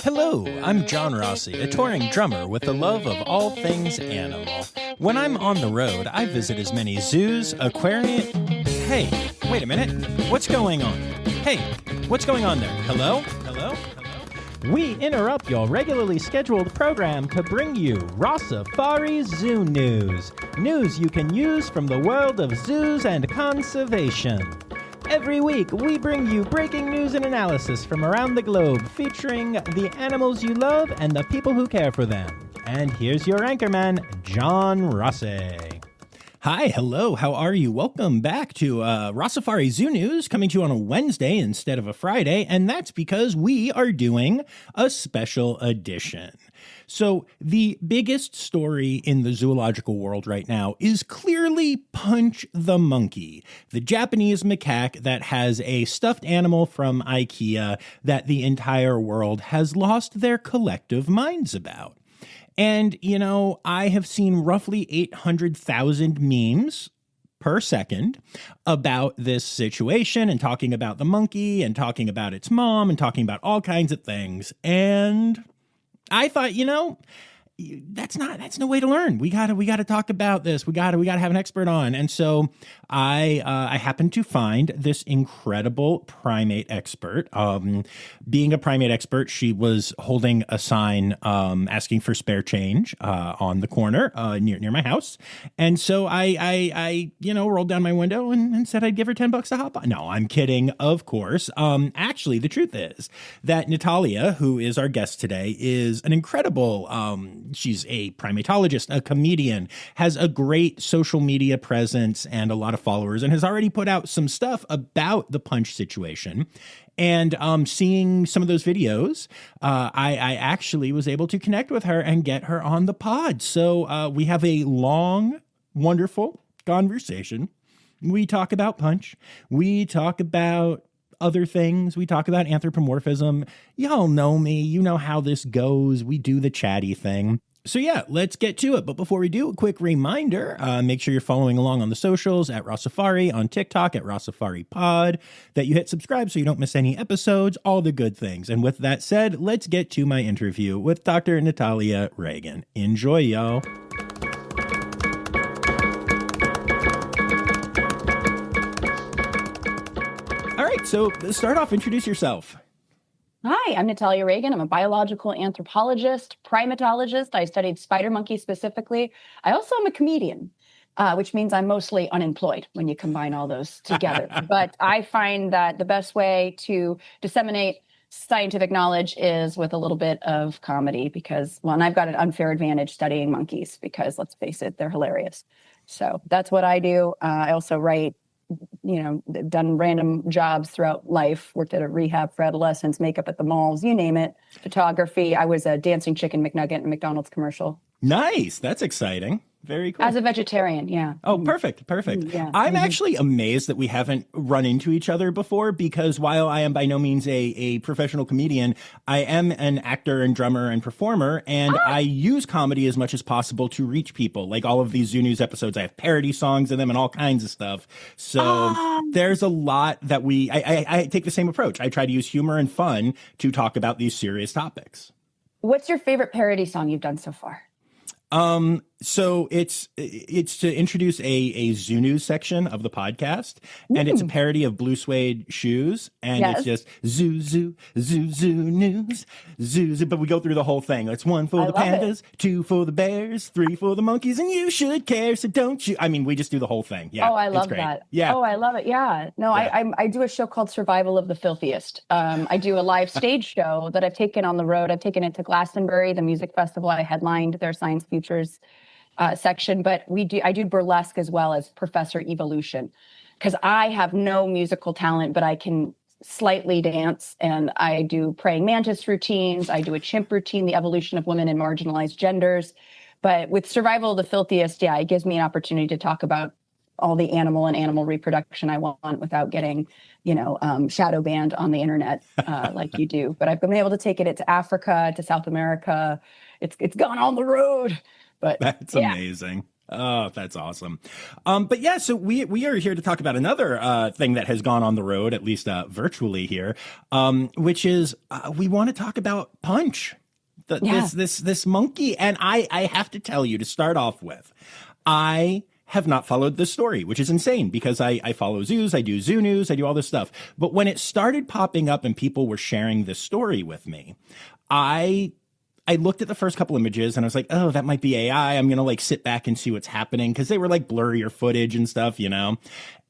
Hello, I'm John Rossi, a touring drummer with a love of all things animal. When I'm on the road, I visit as many zoos, aquariums... Hey, wait a minute. What's going on? Hey, what's going on there? Hello? Hello? Hello? We interrupt your regularly scheduled program to bring you Rossifari Zoo News. News you can use from the world of zoos and conservation. Every week, we bring you breaking news and analysis from around the globe, featuring the animals you love and the people who care for them. And here's your anchorman, John Rossi. Hi, hello, how are you? Welcome back to Rossifari Zoo News, coming to you on a Wednesday instead of a Friday, and that's because we are doing a special edition. So the biggest story in the zoological world right now is clearly Punch the monkey, the Japanese macaque that has a stuffed animal from IKEA that the entire world has lost their collective minds about. And, you know, I have seen roughly 800,000 memes per second about this situation and talking about the monkey and talking about its mom and talking about all kinds of things. And I thought, you know, that's no way to learn. We gotta talk about this. We gotta have an expert on. And so I happened to find this incredible primate expert. Being a primate expert, she was holding a sign asking for spare change on the corner near my house. And so I rolled down my window and said I'd give her $10 to hop on. No, I'm kidding, of course. Actually, the truth is that Natalia, who is our guest today, is an incredible she's a primatologist, a comedian, has a great social media presence and a lot of followers, and has already put out some stuff about the Punch situation. And seeing some of those videos, I actually was able to connect with her and get her on the pod. So we have a long, wonderful conversation. We talk about Punch. We talk about other things. We talk about anthropomorphism. Y'all know me. You know how this goes. We do the chatty thing. So yeah, let's get to it. But before we do, a quick reminder, make sure you're following along on the socials at Rossifari, on TikTok at Rossifari Pod, that you hit subscribe so you don't miss any episodes, all the good things. And with that said, let's get to my interview with Dr. Natalia Reagan. Enjoy, y'all. All right, so start off, introduce yourself. Hi, I'm Natalia Reagan. I'm a biological anthropologist, primatologist. I studied spider monkeys specifically. I also am a comedian, which means I'm mostly unemployed when you combine all those together. But I find that the best way to disseminate scientific knowledge is with a little bit of comedy because, well, and I've got an unfair advantage studying monkeys because, let's face it, they're hilarious. So that's what I do. I also write, done random jobs throughout life, worked at a rehab for adolescents, makeup at the malls, you name it, photography. I was a dancing chicken McNugget in a McDonald's commercial. Nice. That's exciting. Very cool. As a vegetarian, yeah. Oh, perfect. Yeah. I'm actually amazed that we haven't run into each other before because while I am by no means a professional comedian, I am an actor and drummer and performer, and I use comedy as much as possible to reach people. Like all of these Zoo News episodes, I have parody songs in them and all kinds of stuff. So there's a lot that I take the same approach. I try to use humor and fun to talk about these serious topics. What's your favorite parody song you've done so far? So it's to introduce a Zoo News section of the podcast, and it's a parody of Blue Suede Shoes, and It's just Zoo News, Zoo. But we go through the whole thing. It's 1 for the pandas, 2 for the bears, 3 for the monkeys, and you should care, so don't you? I mean, we just do the whole thing. Yeah. Oh, I love that. Yeah. Oh, I love it. Yeah. No, yeah. I do a show called Survival of the Filthiest. I do a live stage show that I've taken on the road. I've taken it to Glastonbury, the music festival. I headlined their Science Futures section, but I do burlesque as well as Professor Evolution because I have no musical talent, but I can slightly dance, and I do praying mantis routines. I do a chimp routine, the evolution of women and marginalized genders. But with Survival of the Filthiest, yeah, it gives me an opportunity to talk about all the animal and animal reproduction I want without getting, shadow banned on the internet like you do. But I've been able to take it to Africa, to South America. It's gone on the road. But that's amazing. Oh, that's awesome. But yeah, so we are here to talk about another thing that has gone on the road, at least virtually here, which is we want to talk about Punch, Yeah. this monkey. And I have to tell you to start off with, I have not followed this story, which is insane because I follow zoos, I do zoo news, I do all this stuff. But when it started popping up and people were sharing this story with me, I looked at the first couple images and I was like, oh, that might be AI. I'm going to like sit back and see what's happening because they were like blurrier footage and stuff, you know?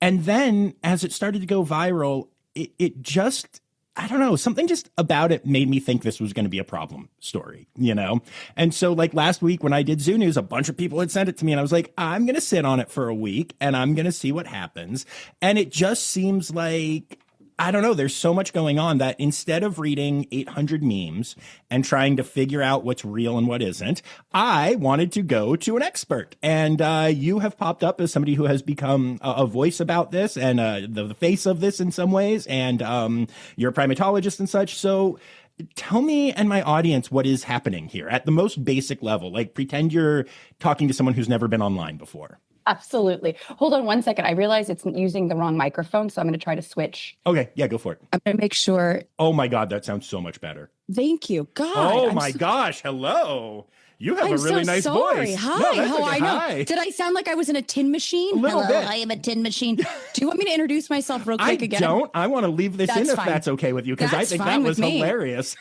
And then as it started to go viral, it just, I don't know, something just about it made me think this was going to be a problem story, you know? And so like last week when I did Zoo News, a bunch of people had sent it to me and I was like, I'm going to sit on it for a week and I'm going to see what happens. And it just seems like, I don't know, there's so much going on that instead of reading 800 memes and trying to figure out what's real and what isn't, I wanted to go to an expert. And you have popped up as somebody who has become a voice about this and the face of this in some ways. And you're a primatologist and such. So tell me and my audience what is happening here at the most basic level. Like pretend you're talking to someone who's never been online before. Absolutely. Hold on one second. I realize it's using the wrong microphone, so I'm going to try to switch. Okay. Yeah, go for it. I'm going to make sure. Oh my God, that sounds so much better. Thank you. God. Oh my gosh. Hello. You have a really nice voice. Hi. No, that's How okay. I know. Hi. Did I sound like I was in a tin machine? A little Hello, bit. I am a tin machine. Do you want me to introduce myself real quick again? I don't. I want to leave this in if that's okay with you because I think that was hilarious.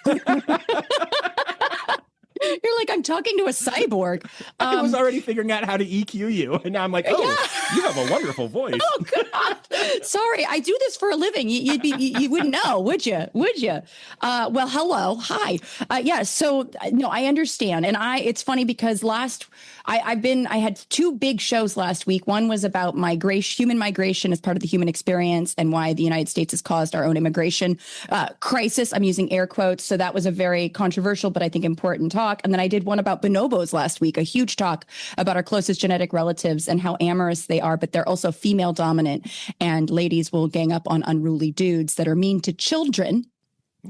You're like, I'm talking to a cyborg. I was already figuring out how to EQ you. And now I'm like, oh, yeah. You have a wonderful voice. Oh, God. Sorry, I do this for a living. You wouldn't know, would you? Would you? Well, hello. Hi. Yeah. So, no, I understand. And it's funny because I had two big shows last week. One was about human migration as part of the human experience and why the United States has caused our own immigration crisis. I'm using air quotes. So that was a very controversial, but I think important talk. And then I did one about bonobos last week, a huge talk about our closest genetic relatives and how amorous they are, but they're also female dominant. And ladies will gang up on unruly dudes that are mean to children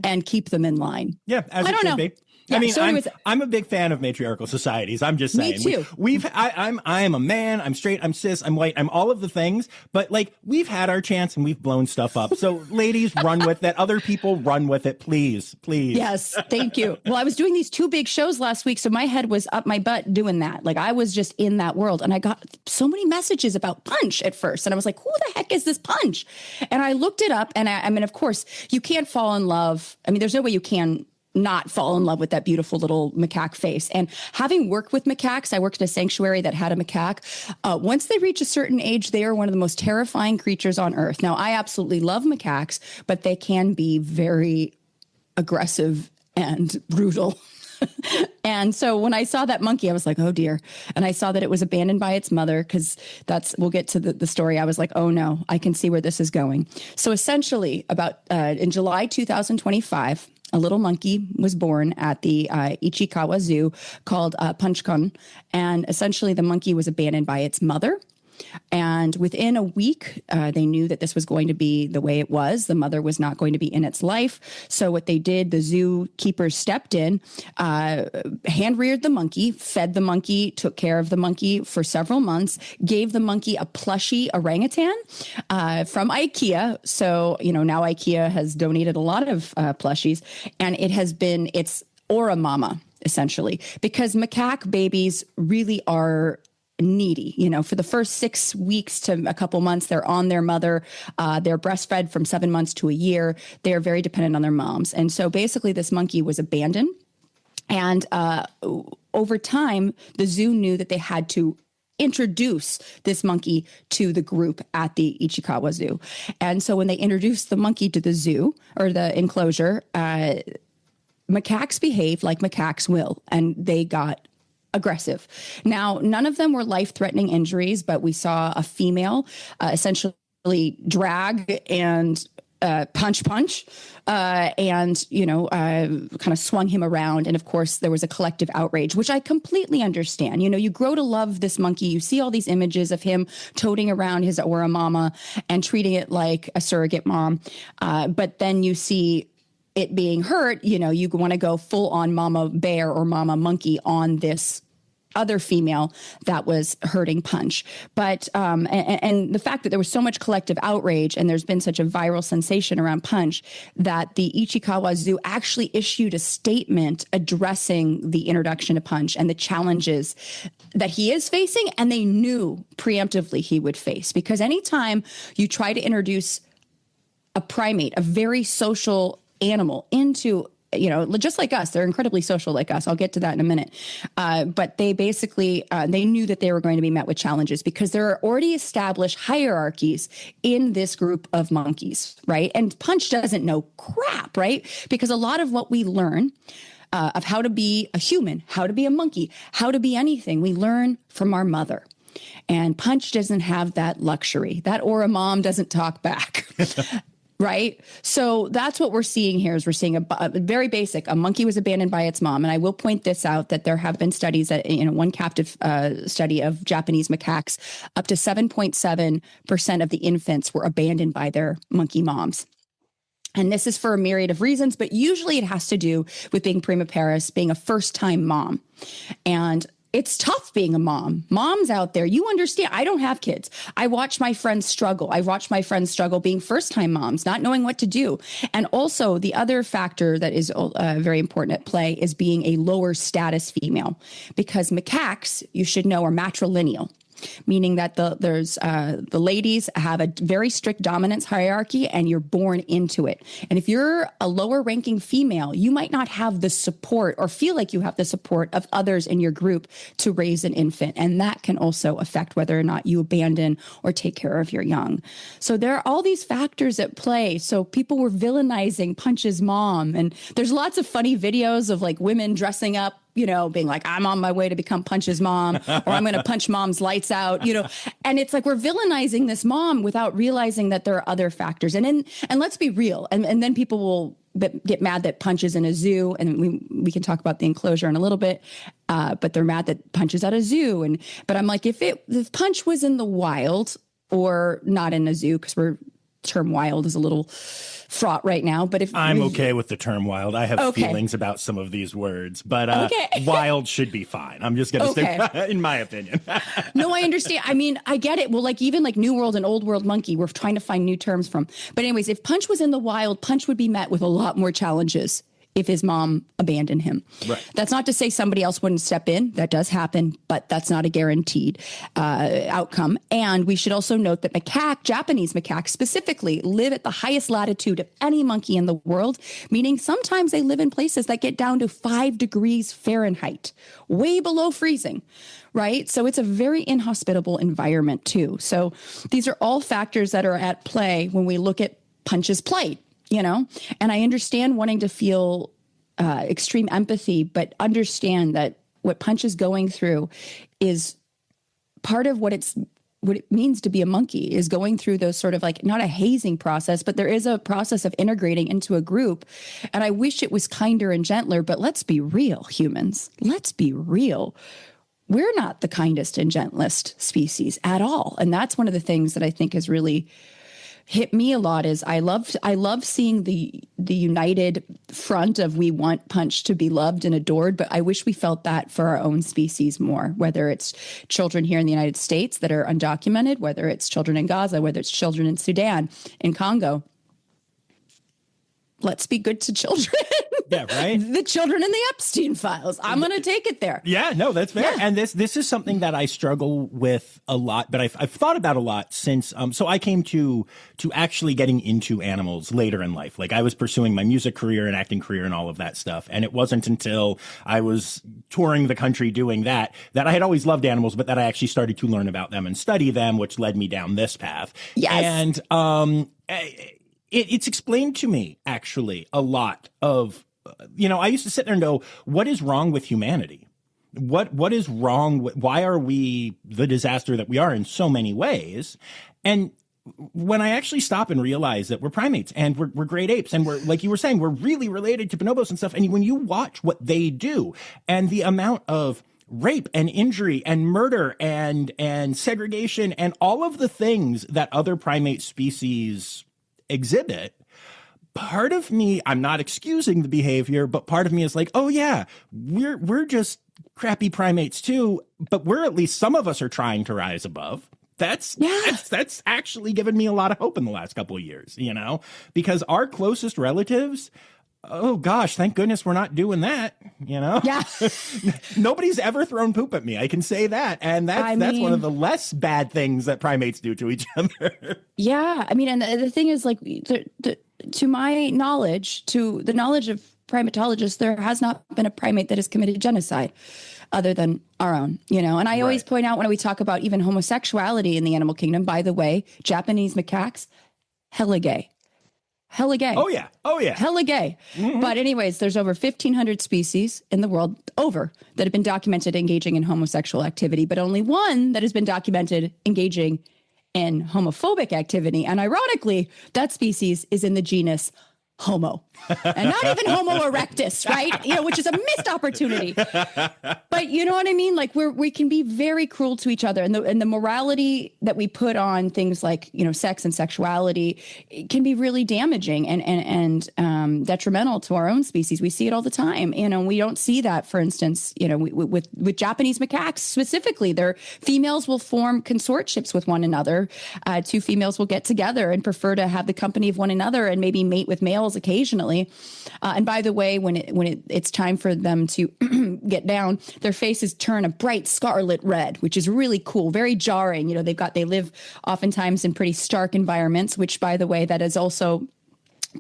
and keep them in line. Yeah, as it should be. Yeah, I mean, so I'm a big fan of matriarchal societies. I'm just saying. Me too. I am a man. I'm straight. I'm cis. I'm white. I'm all of the things. But like, we've had our chance and we've blown stuff up. So, ladies, run with it. Other people, run with it, please, please. Yes, thank you. Well, I was doing these two big shows last week, so my head was up my butt doing that. Like, I was just in that world, and I got so many messages about Punch at first, and I was like, "Who the heck is this Punch?" And I looked it up, and I mean, of course, you can't fall in love. I mean, there's no way you can not fall in love with that beautiful little macaque face. And having worked with macaques, I worked at a sanctuary that had a macaque. Once they reach a certain age, they are one of the most terrifying creatures on earth. Now, I absolutely love macaques, but they can be very aggressive and brutal. And so when I saw that monkey, I was like, oh dear. And I saw that it was abandoned by its mother because we'll get to the story. I was like, oh no, I can see where this is going. So essentially in July 2025, a little monkey was born at the Ichikawa Zoo called Punchkun. And essentially the monkey was abandoned by its mother. And within a week, they knew that this was going to be the way it was. The mother was not going to be in its life. So what they did, the zookeepers stepped in, hand-reared the monkey, fed the monkey, took care of the monkey for several months, gave the monkey a plushie orangutan from IKEA. So, now IKEA has donated a lot of plushies, and it's Aura Mama, essentially, because macaque babies really are needy. For the first 6 weeks to a couple months, they're on their mother. They're breastfed from 7 months to a year. They're very dependent on their moms. And so basically this monkey was abandoned. And over time, the zoo knew that they had to introduce this monkey to the group at the Ichikawa Zoo. And so when they introduced the monkey to the zoo or the enclosure, macaques behaved like macaques will, and they got aggressive. Now, none of them were life-threatening injuries, but we saw a female essentially drag and punch, and, kind of swung him around. And of course, there was a collective outrage, which I completely understand. You grow to love this monkey. You see all these images of him toting around his Aura Mama and treating it like a surrogate mom. But then you see it being hurt, you want to go full on mama bear or mama monkey on this other female that was hurting Punch. But and the fact that there was so much collective outrage and there's been such a viral sensation around Punch that the Ichikawa Zoo actually issued a statement addressing the introduction of Punch and the challenges that he is facing, and they knew preemptively he would face, because anytime you try to introduce a primate, a very social animal, into, just like us, they're incredibly social like us. I'll get to that in a minute. But they basically, they knew that they were going to be met with challenges because there are already established hierarchies in this group of monkeys, right? And Punch doesn't know crap, right? Because a lot of what we learn of how to be a human, how to be a monkey, how to be anything, we learn from our mother. And Punch doesn't have that luxury. That or a mom doesn't talk back. Right. So that's what we're seeing here is we're seeing a very basic, a monkey was abandoned by its mom. And I will point this out that there have been studies that, one captive study of Japanese macaques, up to 7.7% of the infants were abandoned by their monkey moms. And this is for a myriad of reasons, but usually it has to do with being primiparous, being a first-time mom. And it's tough being a mom. Moms out there, you understand. I don't have kids. I watch my friends struggle. I watch my friends struggle being first-time moms, not knowing what to do. And also the other factor that is very important at play is being a lower status female, because macaques, you should know, are matrilineal. Meaning that the ladies have a very strict dominance hierarchy and you're born into it. And if you're a lower ranking female, you might not have the support or feel like you have the support of others in your group to raise an infant. And that can also affect whether or not you abandon or take care of your young. So there are all these factors at play. So people were villainizing Punch's mom. And there's lots of funny videos of like women dressing up, being like, I'm on my way to become Punch's mom, or I'm going to punch mom's lights out, and it's like we're villainizing this mom without realizing that there are other factors. And let's be real. And then people will get mad that Punch is in a zoo, and we can talk about the enclosure in a little bit, but they're mad that Punch is at a zoo. But I'm like, if Punch was in the wild or not in a zoo, because term wild is a little fraught right now, but if I'm okay with the term wild, I have feelings about some of these words, but wild should be fine. I'm just going to say, in my opinion. No, I understand. I mean, I get it. Well, like even like New World and Old World monkey, we're trying to find new terms from. But anyways, if Punch was in the wild, Punch would be met with a lot more challenges if his mom abandoned him. Right. That's not to say somebody else wouldn't step in. That does happen, but that's not a guaranteed outcome. And we should also note that Japanese macaques specifically, live at the highest latitude of any monkey in the world, meaning sometimes they live in places that get down to 5 degrees Fahrenheit, way below freezing. Right. So it's a very inhospitable environment, too. So these are all factors that are at play when we look at Punch's plight. And I understand wanting to feel extreme empathy, but understand that what Punch is going through is part of what it means to be a monkey, is going through those sort of like, not a hazing process, but there is a process of integrating into a group. And I wish it was kinder and gentler, but let's be real, humans. Let's be real. We're not the kindest and gentlest species at all. And that's one of the things that I think has really hit me a lot. Is I love seeing the united front of we want Punch to be loved and adored, but I wish we felt that for our own species more, whether it's children here in the United States that are undocumented, whether it's children in Gaza, whether it's children in Sudan, in Congo. Let's be good to children. Yeah, right. The children in the Epstein files. I'm going to take it there. Yeah, no, that's fair. Yeah. And this is something that I struggle with a lot, but I've thought about a lot since. So I came to actually getting into animals later in life. Like I was pursuing my music career and acting career and all of that stuff. And it wasn't until I was touring the country doing that I had always loved animals, but that I actually started to learn about them and study them, which led me down this path. Yes. And it's explained to me actually a lot of. I used to sit there and go, what is wrong with humanity? What is wrong? Why are we the disaster that we are in so many ways? And when I actually stop and realize that we're primates and we're great apes and we're, like you were saying, we're really related to bonobos and stuff. And when you watch what they do and the amount of rape and injury and murder and segregation and all of the things that other primate species exhibit, part of me, I'm not excusing the behavior, but part of me is like, oh yeah, we're just crappy primates too, but we're at least some of us are trying to rise above. That's actually given me a lot of hope in the last couple of years, because our closest relatives, oh gosh, thank goodness we're not doing that, Yeah. Nobody's ever thrown poop at me. I can say that. And that's one of the less bad things that primates do to each other. Yeah. I mean, and the thing is, like, to my knowledge, to the knowledge of primatologists, there has not been a primate that has committed genocide other than our own, and I always point out when we talk about even homosexuality in the animal kingdom, by the way, Japanese macaques, hella gay. Hella gay. Oh, yeah. Hella gay. Mm-hmm. But anyways, there's over 1,500 species in the world that have been documented engaging in homosexual activity, but only one that has been documented engaging in homophobic activity. And ironically, that species is in the genus Homo, and not even Homo erectus, right? Which is a missed opportunity. But you know what I mean? Like we can be very cruel to each other, and the morality that we put on things like sex and sexuality can be really damaging and detrimental to our own species. We see it all the time. We don't see that, for instance, with Japanese macaques specifically. Their females will form consortships with one another. Two females will get together and prefer to have the company of one another and maybe mate with males occasionally. And by the way, when it's time for them to get down, their faces turn a bright scarlet red, which is really cool, very jarring. They live oftentimes in pretty stark environments, which, by the way, that is also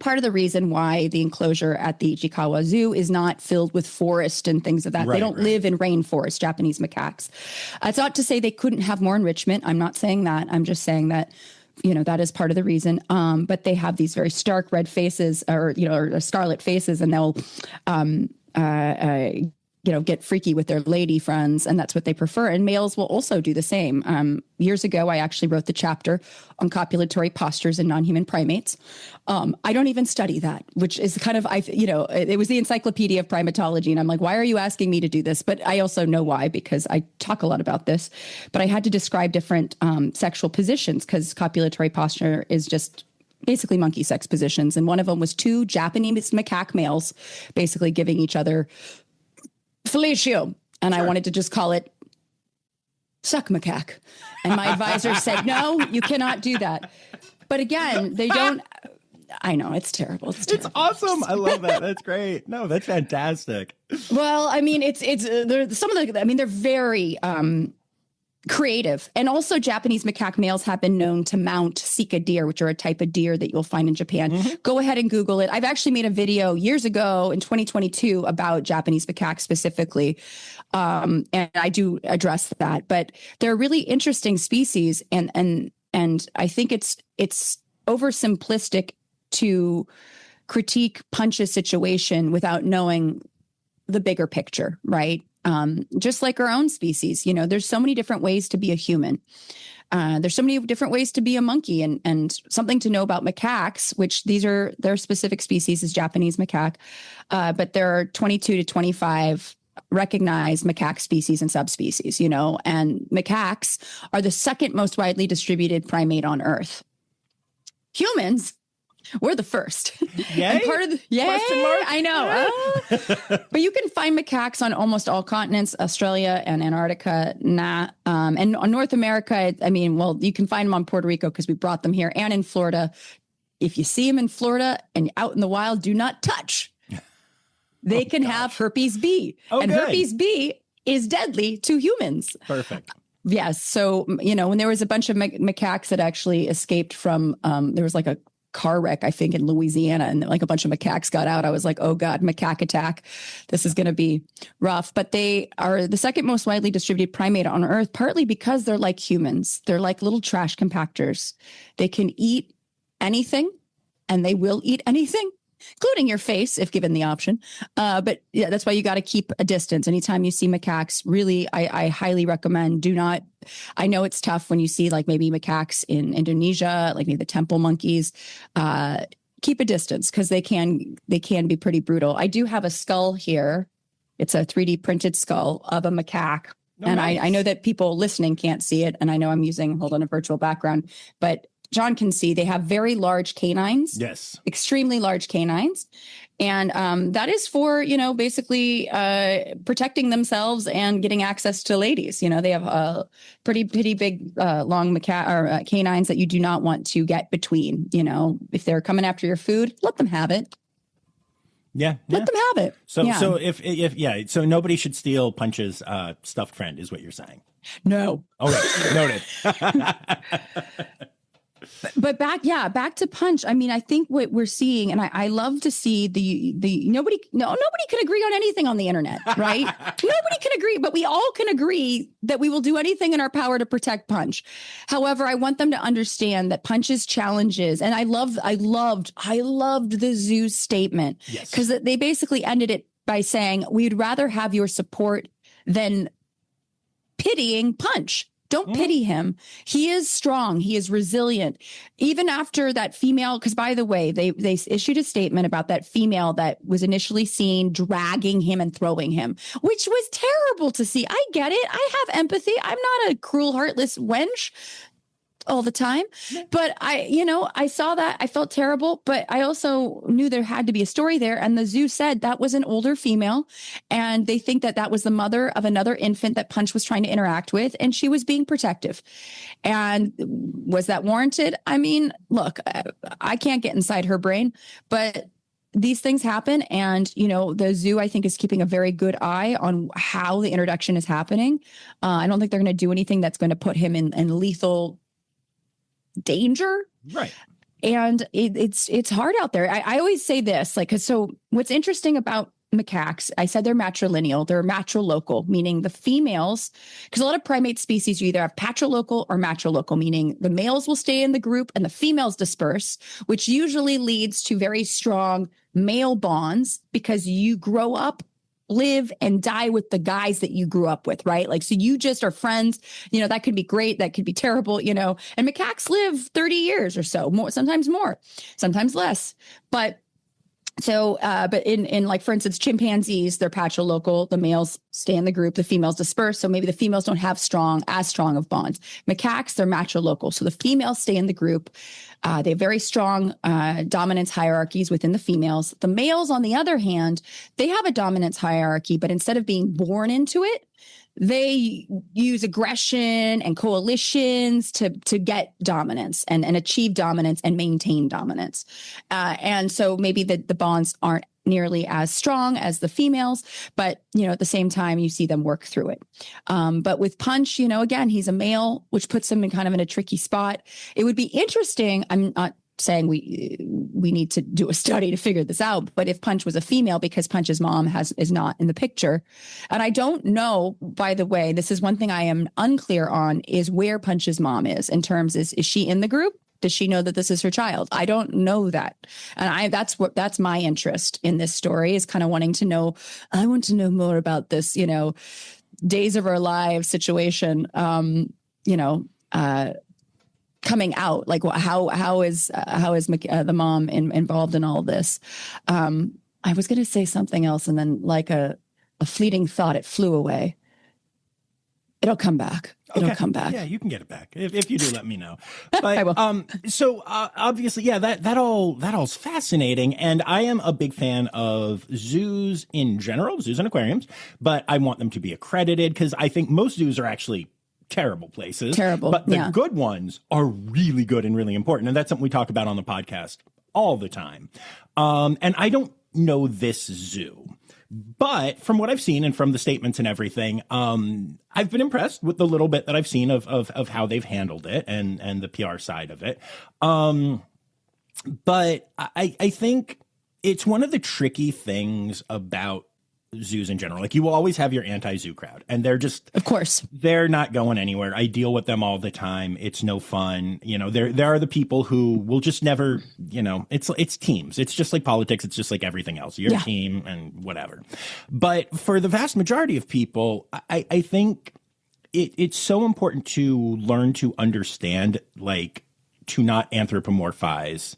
part of the reason why the enclosure at the Ichikawa Zoo is not filled with forest and things of that. They don't live in rainforest, Japanese macaques. It's not to say they couldn't have more enrichment. I'm not saying that. I'm just saying that that is part of the reason. But they have these very stark red faces or scarlet faces, and they'll, get freaky with their lady friends, and that's what they prefer. And males will also do the same. Years ago, I actually wrote the chapter on copulatory postures in non-human primates. I don't even study that, which is kind of, it was the Encyclopedia of Primatology. And I'm like, why are you asking me to do this? But I also know why, because I talk a lot about this. But I had to describe different sexual positions, because copulatory posture is just basically monkey sex positions. And one of them was two Japanese macaque males basically giving each other fellatio. And I wanted to just call it suck macaque. And my advisor said, no, you cannot do that. But again, they don't. I know, it's terrible. It's awesome. I love that. That's great. No, that's fantastic. Well, I mean, they're very creative. And also Japanese macaque males have been known to mount sika deer, which are a type of deer that you'll find in Japan. Mm-hmm. Go ahead and Google it. I've actually made a video years ago in 2022 about Japanese macaques specifically. And I do address that, but they're really interesting species. And I think it's oversimplistic to critique Punch's situation without knowing the bigger picture, right? Just like our own species, there's so many different ways to be a human. There's so many different ways to be a monkey, and something to know about macaques, which their specific species is Japanese macaque. But there are 22 to 25 recognized macaque species and subspecies, and macaques are the second most widely distributed primate on Earth. Humans, we're the first. Yay? And part of I know. But you can find macaques on almost all continents, Australia and Antarctica. And on North America, you can find them on Puerto Rico because we brought them here, and in Florida. If you see them in Florida and out in the wild, do not touch. They can have herpes B. And herpes B is deadly to humans. Perfect. Yes. So, when there was a bunch of macaques that actually escaped from, there was like a car wreck, I think, in Louisiana, and like a bunch of macaques got out. I was like, oh God, macaque attack. This is going to be rough. But they are the second most widely distributed primate on Earth, partly because they're like humans. They're like little trash compactors. They can eat anything, and they will eat anything, including your face if given the option. But yeah, that's why you got to keep a distance. Anytime you see macaques, really, I highly recommend do not. I know it's tough when you see like maybe macaques in Indonesia, like maybe the temple monkeys. Keep a distance because they can be pretty brutal. I do have a skull here. It's a 3D printed skull of a macaque. Oh, and nice. I know that people listening can't see it. And I know I'm using, a virtual background, but John can see, they have very large canines. Yes. Extremely large canines. And that is for, basically protecting themselves and getting access to ladies. They have pretty big, long canines that you do not want to get between. If they're coming after your food, let them have it. Yeah. Let them have it. So nobody should steal Punch's stuffed friend, is what you're saying. No. Okay, noted. But back to Punch. I mean, I think what we're seeing, and I love to see nobody can agree on anything on the internet, right? Nobody can agree, but we all can agree that we will do anything in our power to protect Punch. However, I want them to understand that Punch's challenges, and I loved the zoo statement, because they basically ended it by saying, we'd rather have your support than pitying Punch. Don't pity him. He is strong. He is resilient. Even after that female, because by the way, they issued a statement about that female that was initially seen dragging him and throwing him, which was terrible to see. I get it. I have empathy. I'm not a cruel, heartless wench all the time. But I saw that. I felt terrible, but I also knew there had to be a story there. And the zoo said that was an older female. And they think that was the mother of another infant that Punch was trying to interact with. And she was being protective. And was that warranted? I mean, look, I can't get inside her brain, but these things happen. And, the zoo, I think, is keeping a very good eye on how the introduction is happening. I don't think they're going to do anything that's going to put him in lethal danger. Right. And it's hard out there. I always say this, so what's interesting about macaques, I said they're matrilineal, they're matrilocal, meaning the females, because a lot of primate species, you either have patrilocal or matrilocal, meaning the males will stay in the group and the females disperse, which usually leads to very strong male bonds because you grow up, live and die with the guys that you grew up with, right? So you just are friends, that could be great. That could be terrible, and macaques live 30 years or so, sometimes more, sometimes less. But in for instance, chimpanzees, they're patrilocal. The males stay in the group, the females disperse. So maybe the females don't have as strong of bonds. Macaques, they're matrilocal. So the females stay in the group. They have very strong dominance hierarchies within the females. The males, on the other hand, they have a dominance hierarchy, but instead of being born into it, they use aggression and coalitions to get dominance and achieve dominance and maintain dominance. And so maybe the bonds aren't nearly as strong as the females, but, at the same time, you see them work through it. But with Punch, again, he's a male, which puts him in a tricky spot. It would be interesting. I'm not saying we need to do a study to figure this out, but if Punch was a female, because Punch's mom is not in the picture. And I don't know, by the way, this is one thing I am unclear on, is where Punch's mom is in terms is she in the group? Does she know that this is her child? I don't know that. And that's my interest in this story, is kind of wanting to know. I want to know more about this, days of our lives situation, coming out. How is the mom involved in all this? I was going to say something else, and then a fleeting thought, it flew away. It'll come back. It'll come back. Yeah, you can get it back if you do. Let me know. But I will. So obviously, yeah, that all's fascinating, and I am a big fan of zoos in general, zoos and aquariums. But I want them to be accredited, because I think most zoos are actually terrible places. Terrible, but the good ones are really good and really important, and that's something we talk about on the podcast all the time. And I don't know this zoo, but from what I've seen and from the statements and everything, I've been impressed with the little bit that I've seen of how they've handled it and the PR side of it. But I think it's one of the tricky things about zoos in general. You will always have your anti-zoo crowd, and they're just, of course, they're not going anywhere. I deal with them all the time. It's no fun. There are the people who will just never, it's teams. It's just like politics. It's just like everything else. You're a team and whatever. But for the vast majority of people, I think it's so important to learn to understand, to not anthropomorphize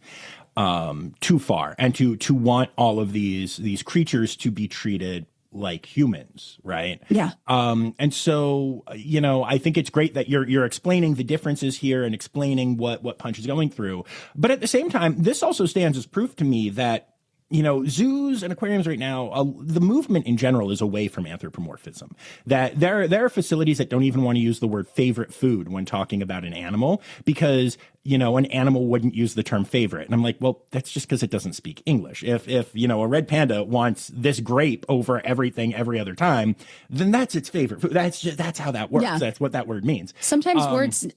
too far, and to want all of these creatures to be treated like humans, right? Yeah. And so, I think it's great that you're explaining the differences here and explaining what Punch is going through. But at the same time, this also stands as proof to me that zoos and aquariums right now, the movement in general is away from anthropomorphism. That there are facilities that don't even want to use the word favorite food when talking about an animal because, an animal wouldn't use the term favorite. And I'm like, well, that's just because it doesn't speak English. If a red panda wants this grape over everything every other time, then that's its favorite food. That's how that works. Yeah. That's what that word means. Sometimes words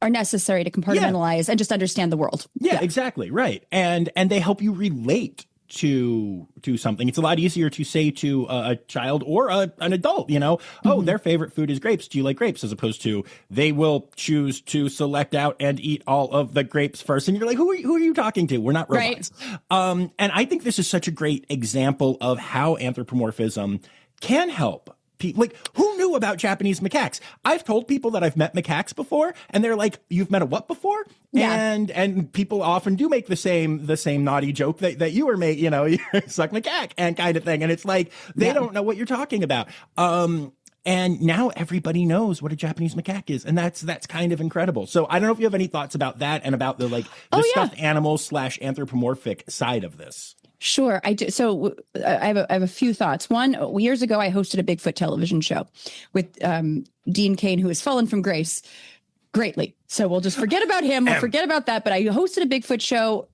are necessary to compartmentalize and just understand the world. Yeah, exactly. Right. And they help you relate to something. It's a lot easier to say to a child or an adult, oh, their favorite food is grapes. Do you like grapes? As opposed to they will choose to select out and eat all of the grapes first. And you're like, who are you talking to? We're not robots. Right. And I think this is such a great example of how anthropomorphism can help. Like, who knew about Japanese macaques? I've told people that I've met macaques before, and they're like, "You've met a what before?" Yeah. And people often do make the same naughty joke that you were made, you suck macaque and kind of thing, and it's like they don't know what you're talking about. And now everybody knows what a Japanese macaque is, and that's kind of incredible. So I don't know if you have any thoughts about that and about the stuffed animal / anthropomorphic side of this. Sure, I do. So I have a few thoughts. One, years ago, I hosted a Bigfoot television show with Dean Cain, who has fallen from grace greatly. So we'll just forget about him. We'll forget about that. But I hosted a Bigfoot show,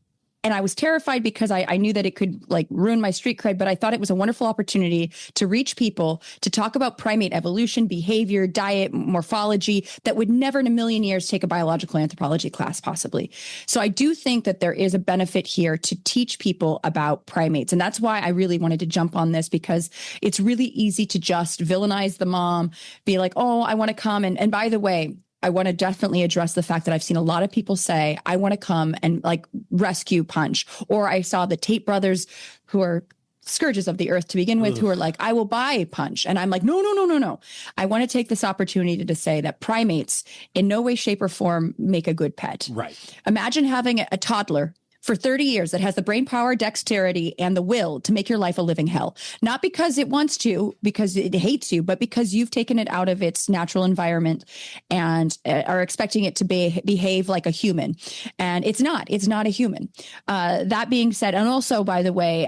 and I was terrified because I knew that it could ruin my street cred. But I thought it was a wonderful opportunity to reach people, to talk about primate evolution, behavior, diet, morphology that would never in a million years take a biological anthropology class, possibly. So I do think that there is a benefit here to teach people about primates. And that's why I really wanted to jump on this, because it's really easy to just villainize the mom, be like, oh, I want to come. And by the way, I want to definitely address the fact that I've seen a lot of people say, I want to come and rescue Punch. Or I saw the Tate brothers, who are scourges of the earth to begin with, who are like, I will buy Punch. And I'm like, no. I want to take this opportunity to say that primates in no way, shape, or form make a good pet. Right. Imagine having a toddler for 30 years that has the brain power, dexterity, and the will to make your life a living hell. Not because it wants to, because it hates you, but because you've taken it out of its natural environment and are expecting it to behave like a human. And it's not a human. That being said, and also, by the way,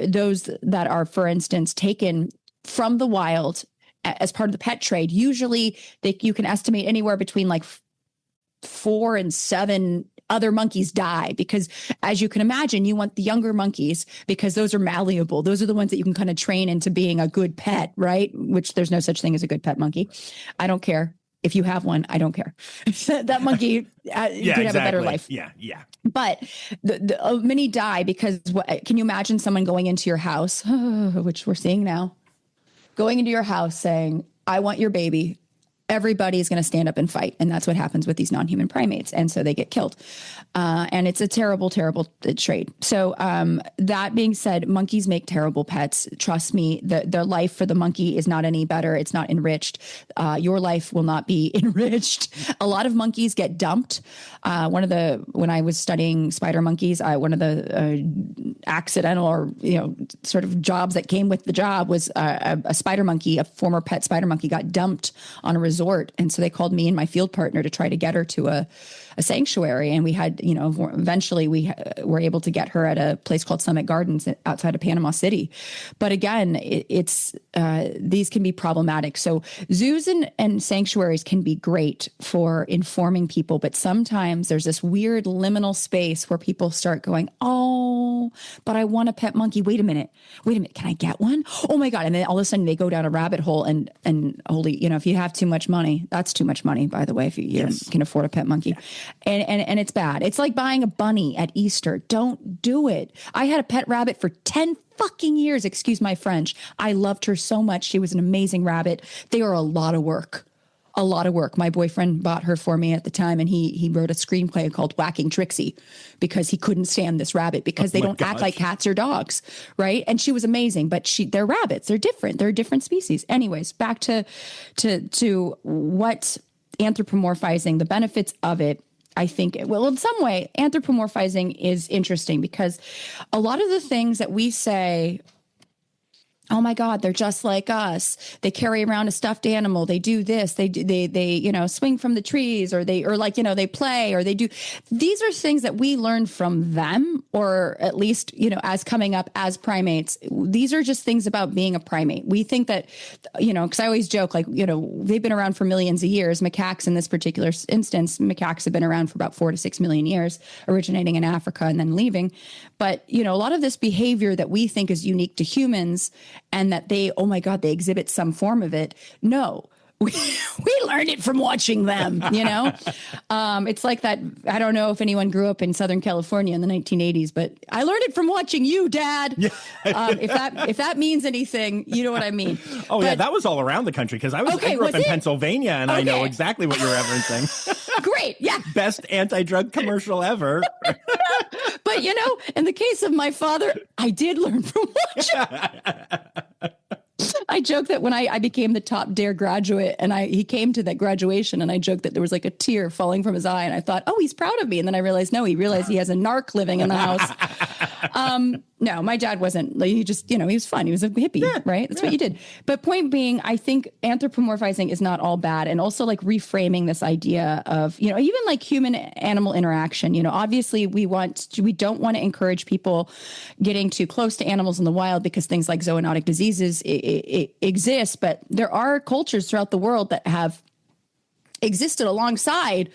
those that are, for instance, taken from the wild as part of the pet trade, usually you can estimate anywhere between 4 and 7 other monkeys die, because as you can imagine, you want the younger monkeys because those are malleable. Those are the ones that you can kind of train into being a good pet, right? Which there's no such thing as a good pet monkey. I don't care. If you have one, I don't care. That monkey could have a better life. Yeah. But many die because can you imagine someone going into your house, which we're seeing now, going into your house saying, I want your baby. Everybody's going to stand up and fight. And that's what happens with these non-human primates. And so they get killed. And it's a terrible, terrible trade. So that being said, monkeys make terrible pets. Trust me, the life for the monkey is not any better. It's not enriched. Your life will not be enriched. A lot of monkeys get dumped. When I was studying spider monkeys, one of the accidental or, sort of jobs that came with the job was a spider monkey, a former pet spider monkey, got dumped on a resort. And so they called me and my field partner to try to get her to a sanctuary. And we had, eventually we were able to get her at a place called Summit Gardens outside of Panama City. But again, these can be problematic. So zoos and sanctuaries can be great for informing people, but sometimes there's this weird liminal space where people start going, oh, but I want a pet monkey. Wait a minute. Can I get one? Oh my God. And then all of a sudden they go down a rabbit hole and holy, if you have too much money, that's too much money, by the way, if you can afford a pet monkey. Yeah. And it's bad. It's like buying a bunny at Easter. Don't do it. I had a pet rabbit for 10 fucking years. Excuse my French. I loved her so much. She was an amazing rabbit. They are a lot of work. My boyfriend bought her for me at the time, and he wrote a screenplay called Whacking Trixie because he couldn't stand this rabbit because they don't act like cats or dogs, right? And she was amazing, but they're rabbits. They're different. They're a different species. Anyways, back to what anthropomorphizing, the benefits of it. I think, in some way, anthropomorphizing is interesting because a lot of the things that we say oh my God, they're just like us. They carry around a stuffed animal. They do this. They swing from the trees, or they play, or they do. These are things that we learned from them, or at least, as coming up as primates. These are just things about being a primate. We think that, because I always joke, they've been around for millions of years. Macaques, in this particular instance, macaques have been around for about 4 to 6 million years, originating in Africa and then leaving. But, a lot of this behavior that we think is unique to humans, and that they exhibit some form of it. No, we learned it from watching them, It's like that. I don't know if anyone grew up in Southern California in the 1980s, but I learned it from watching you, Dad. Yeah. If that means anything, you know what I mean. Oh, yeah, that was all around the country, because I grew up in Pennsylvania, and I know exactly what you're referencing. Great, yeah. Best anti-drug commercial ever. But, in the case of my father, I did learn from watching. I joke that when I became the top DARE graduate, and he came to that graduation, and I joked that there was like a tear falling from his eye, and I thought, oh, he's proud of me. And then I realized, no, he realized he has a narc living in the house. No, my dad wasn't. He just, he was fun. He was a hippie, right? That's what you did. But point being, I think anthropomorphizing is not all bad. And also reframing this idea of, even human animal interaction. Obviously we don't want to encourage people getting too close to animals in the wild, because things like zoonotic diseases exist. But there are cultures throughout the world that have existed alongside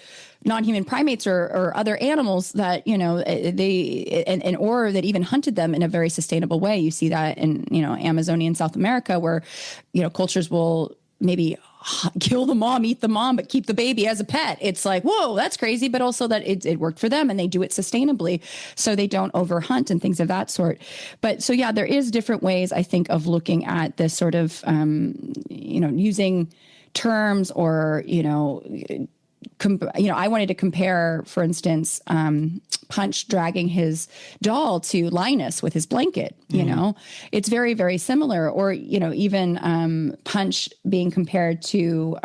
non-human primates or other animals that, or that even hunted them in a very sustainable way. You see that in, Amazonian South America, where, cultures will maybe kill the mom, eat the mom, but keep the baby as a pet. It's like, whoa, that's crazy. But also that it worked for them, and they do it sustainably, so they don't overhunt and things of that sort. But so, yeah, there is different ways, I think, of looking at this sort of, using terms, or, I wanted to compare, for instance, Punch dragging his doll to Linus with his blanket. It's very, very similar. Or, even Punch being compared to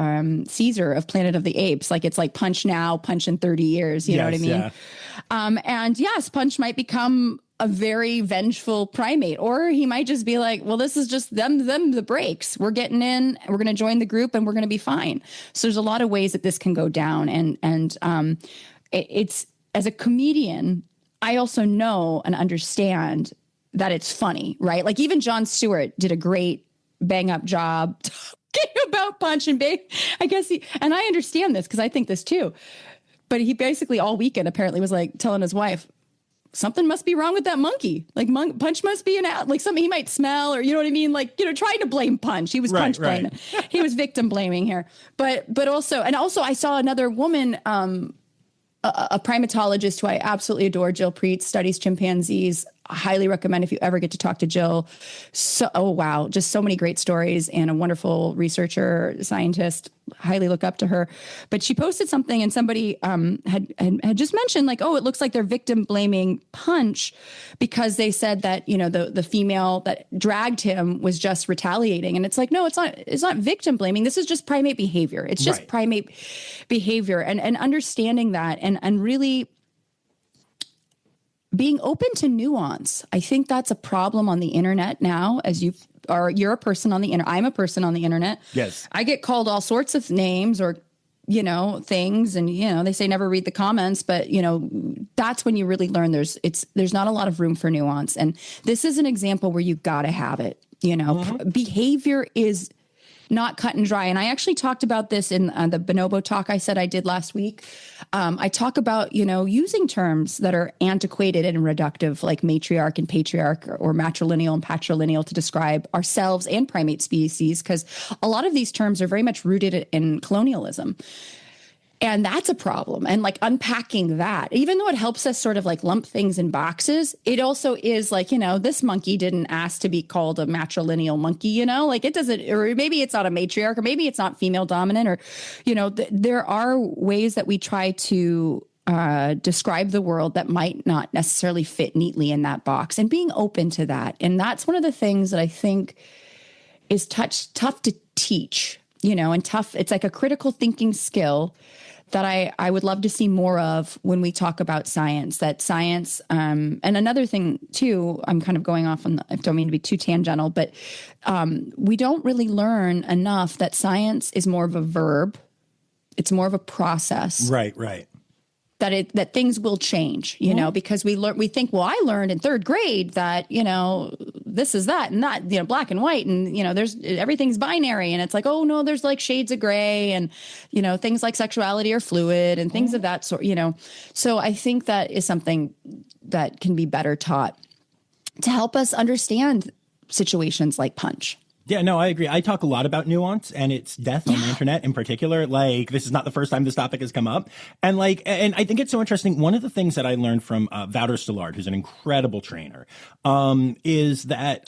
Caesar of Planet of the Apes. It's like Punch now, Punch in 30 years. You know what I mean? Yeah. And yes, Punch might become a very vengeful primate, or he might just be like, well, this is just them, the breaks. We're getting in, we're going to join the group, and we're going to be fine. So there's a lot of ways that this can go down. And it's, as a comedian, I also know and understand that it's funny, right? Even Jon Stewart did a great bang up job talking about Punch and Big. I guess and I understand this because I think this too, but he basically all weekend apparently was telling his wife, something must be wrong with that monkey. Punch must be something he might smell, or you know what I mean? Trying to blame Punch. He was Punch blaming. He was victim blaming here. But also I saw another woman, a primatologist who I absolutely adore, Jill Preetz, studies chimpanzees. I highly recommend if you ever get to talk to Jill. So, oh wow, just so many great stories, and a wonderful researcher, scientist. Highly look up to her. But she posted something, and somebody had just mentioned oh, it looks like they're victim blaming Punch because they said that the female that dragged him was just retaliating, and it's no, it's not victim blaming. This is just primate behavior. It's just primate behavior, and understanding that, and really being open to nuance. I think that's a problem on the internet now, as you're a person on the internet. I'm a person on the internet. Yes. I get called all sorts of names or, things, and, they say never read the comments, but, that's when you really learn there's not a lot of room for nuance. And this is an example where you got to have it, Behavior is not cut and dry. And I actually talked about this in the Bonobo talk I said I did last week. I talk about, using terms that are antiquated and reductive, like matriarch and patriarch, or matrilineal and patrilineal, to describe ourselves and primate species, because a lot of these terms are very much rooted in colonialism. And that's a problem. And unpacking that, even though it helps us sort of lump things in boxes, it also is this monkey didn't ask to be called a matrilineal monkey, it doesn't, or maybe it's not a matriarch, or maybe it's not female dominant, or, there are ways that we try to describe the world that might not necessarily fit neatly in that box, and being open to that. And that's one of the things that I think is tough to teach, and tough. It's like a critical thinking skill that I would love to see more of when we talk about science. That science, and another thing too, I'm kind of going off on I don't mean to be too tangential, but we don't really learn enough that science is more of a verb. It's more of a process. Right. That things will change, because we think, well, I learned in third grade that, this is that and that, black and white, and, there's everything's binary. And it's like, oh no, there's like shades of gray, and, things like sexuality are fluid and things of that sort, So I think that is something that can be better taught to help us understand situations like Punch. Yeah, no, I agree. I talk a lot about nuance and its death on the internet in particular. Like, this is not the first time this topic has come up. And and I think it's so interesting. One of the things that I learned from Wouter Stillard, who's an incredible trainer, is that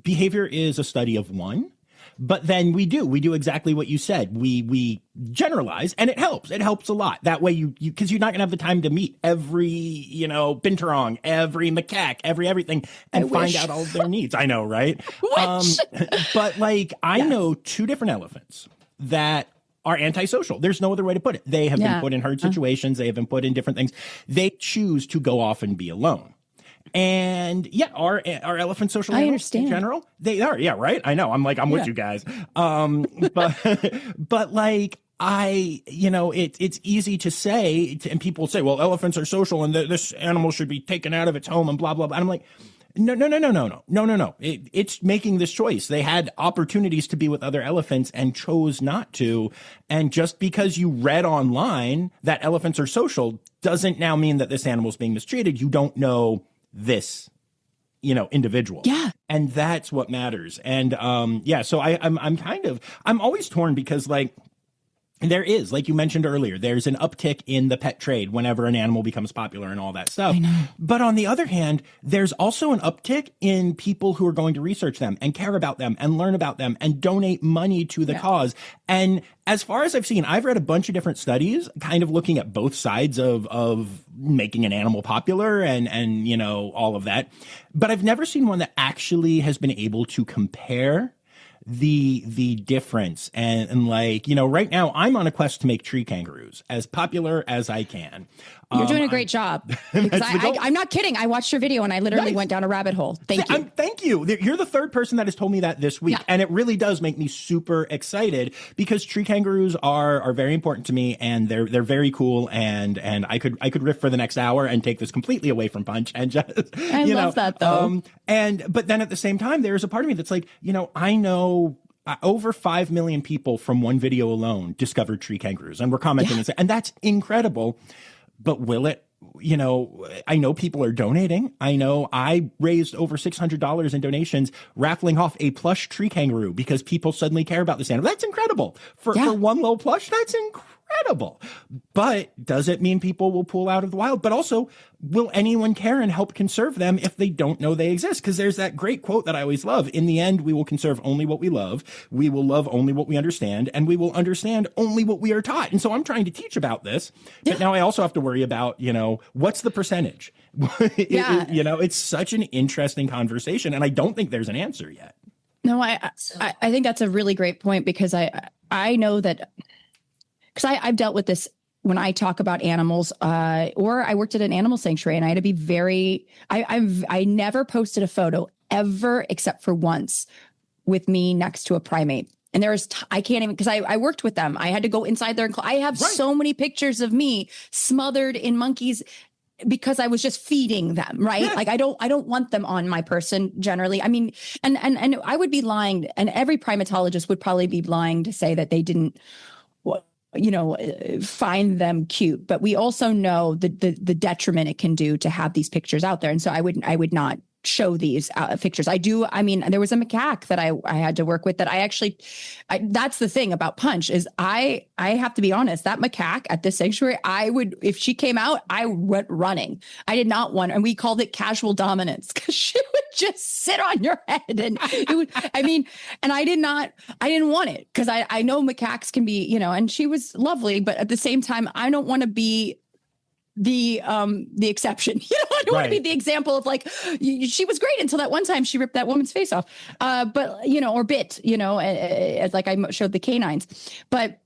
behavior is a study of one. But then we do exactly what you said. We generalize, and it helps. It helps a lot. That way because you're not gonna have the time to meet every, binturong, every macaque, everything, and find out all of their needs. I know, right? But I know two different elephants that are antisocial. There's no other way to put it. They have been put in herd situations. They have been put in different things. They choose to go off and be alone. And are elephants social animals in general? They are. Yeah. Right. I know. I'm with you guys. But it's easy to say, and people say, well, elephants are social and this animal should be taken out of its home and blah, blah, blah. And I'm like, no. It's making this choice. They had opportunities to be with other elephants and chose not to. And just because you read online that elephants are social doesn't now mean that this animal is being mistreated. You don't know this, individual. Yeah. And that's what matters. And, so I'm always torn because there is, like you mentioned earlier, there's an uptick in the pet trade whenever an animal becomes popular and all that stuff. I know. But on the other hand, there's also an uptick in people who are going to research them and care about them and learn about them and donate money to the cause. And as far as I've seen, I've read a bunch of different studies kind of looking at both sides of making an animal popular and all of that. But I've never seen one that actually has been able to compare the difference. And right now I'm on a quest to make tree kangaroos as popular as I can. You're doing a great job. Because I'm not kidding. I watched your video and I literally went down a rabbit hole. Thank you. Thank you. You're the third person that has told me that this week. Yeah. And it really does make me super excited because tree kangaroos are very important to me and they're very cool. And I could riff for the next hour and take this completely away from Punch and just, I love that though. But then at the same time, there's a part of me that's like, I know over 5 million people from one video alone discovered tree kangaroos and were commenting and that's incredible. But will it, I know people are donating. I know I raised over $600 in donations raffling off a plush tree kangaroo because people suddenly care about this animal. That's incredible. For one little plush, that's incredible. But does it mean people will pull out of the wild? But also, will anyone care and help conserve them if they don't know they exist? Because there's that great quote that I always love. In the end, we will conserve only what we love. We will love only what we understand. And we will understand only what we are taught. And so I'm trying to teach about this. But now I also have to worry about, what's the percentage? It's such an interesting conversation. And I don't think there's an answer yet. No, I think that's a really great point because I know that because I've dealt with this when I talk about animals, or I worked at an animal sanctuary and I had to be very, I never posted a photo ever except for once with me next to a primate. And I can't even, because I worked with them. I had to go inside there. I have so many pictures of me smothered in monkeys because I was just feeding them, right? Yeah. Like I don't want them on my person generally. I mean, and I would be lying, and every primatologist would probably be lying to say that they didn't find them cute, but we also know the detriment it can do to have these pictures out there. And so I would not show these pictures. I mean, there was a macaque that I had to work with that that's the thing about Punch is I have to be honest, that macaque at this sanctuary, if she came out, I went running. I did not want, and we called it casual dominance because she would just sit on your head. And it would, and I didn't want it because I know macaques can be, and she was lovely, but at the same time, I don't want to be the exception. I don't want to be the example of like, she was great until that one time she ripped that woman's face off. But, or bit, as like I showed the canines. But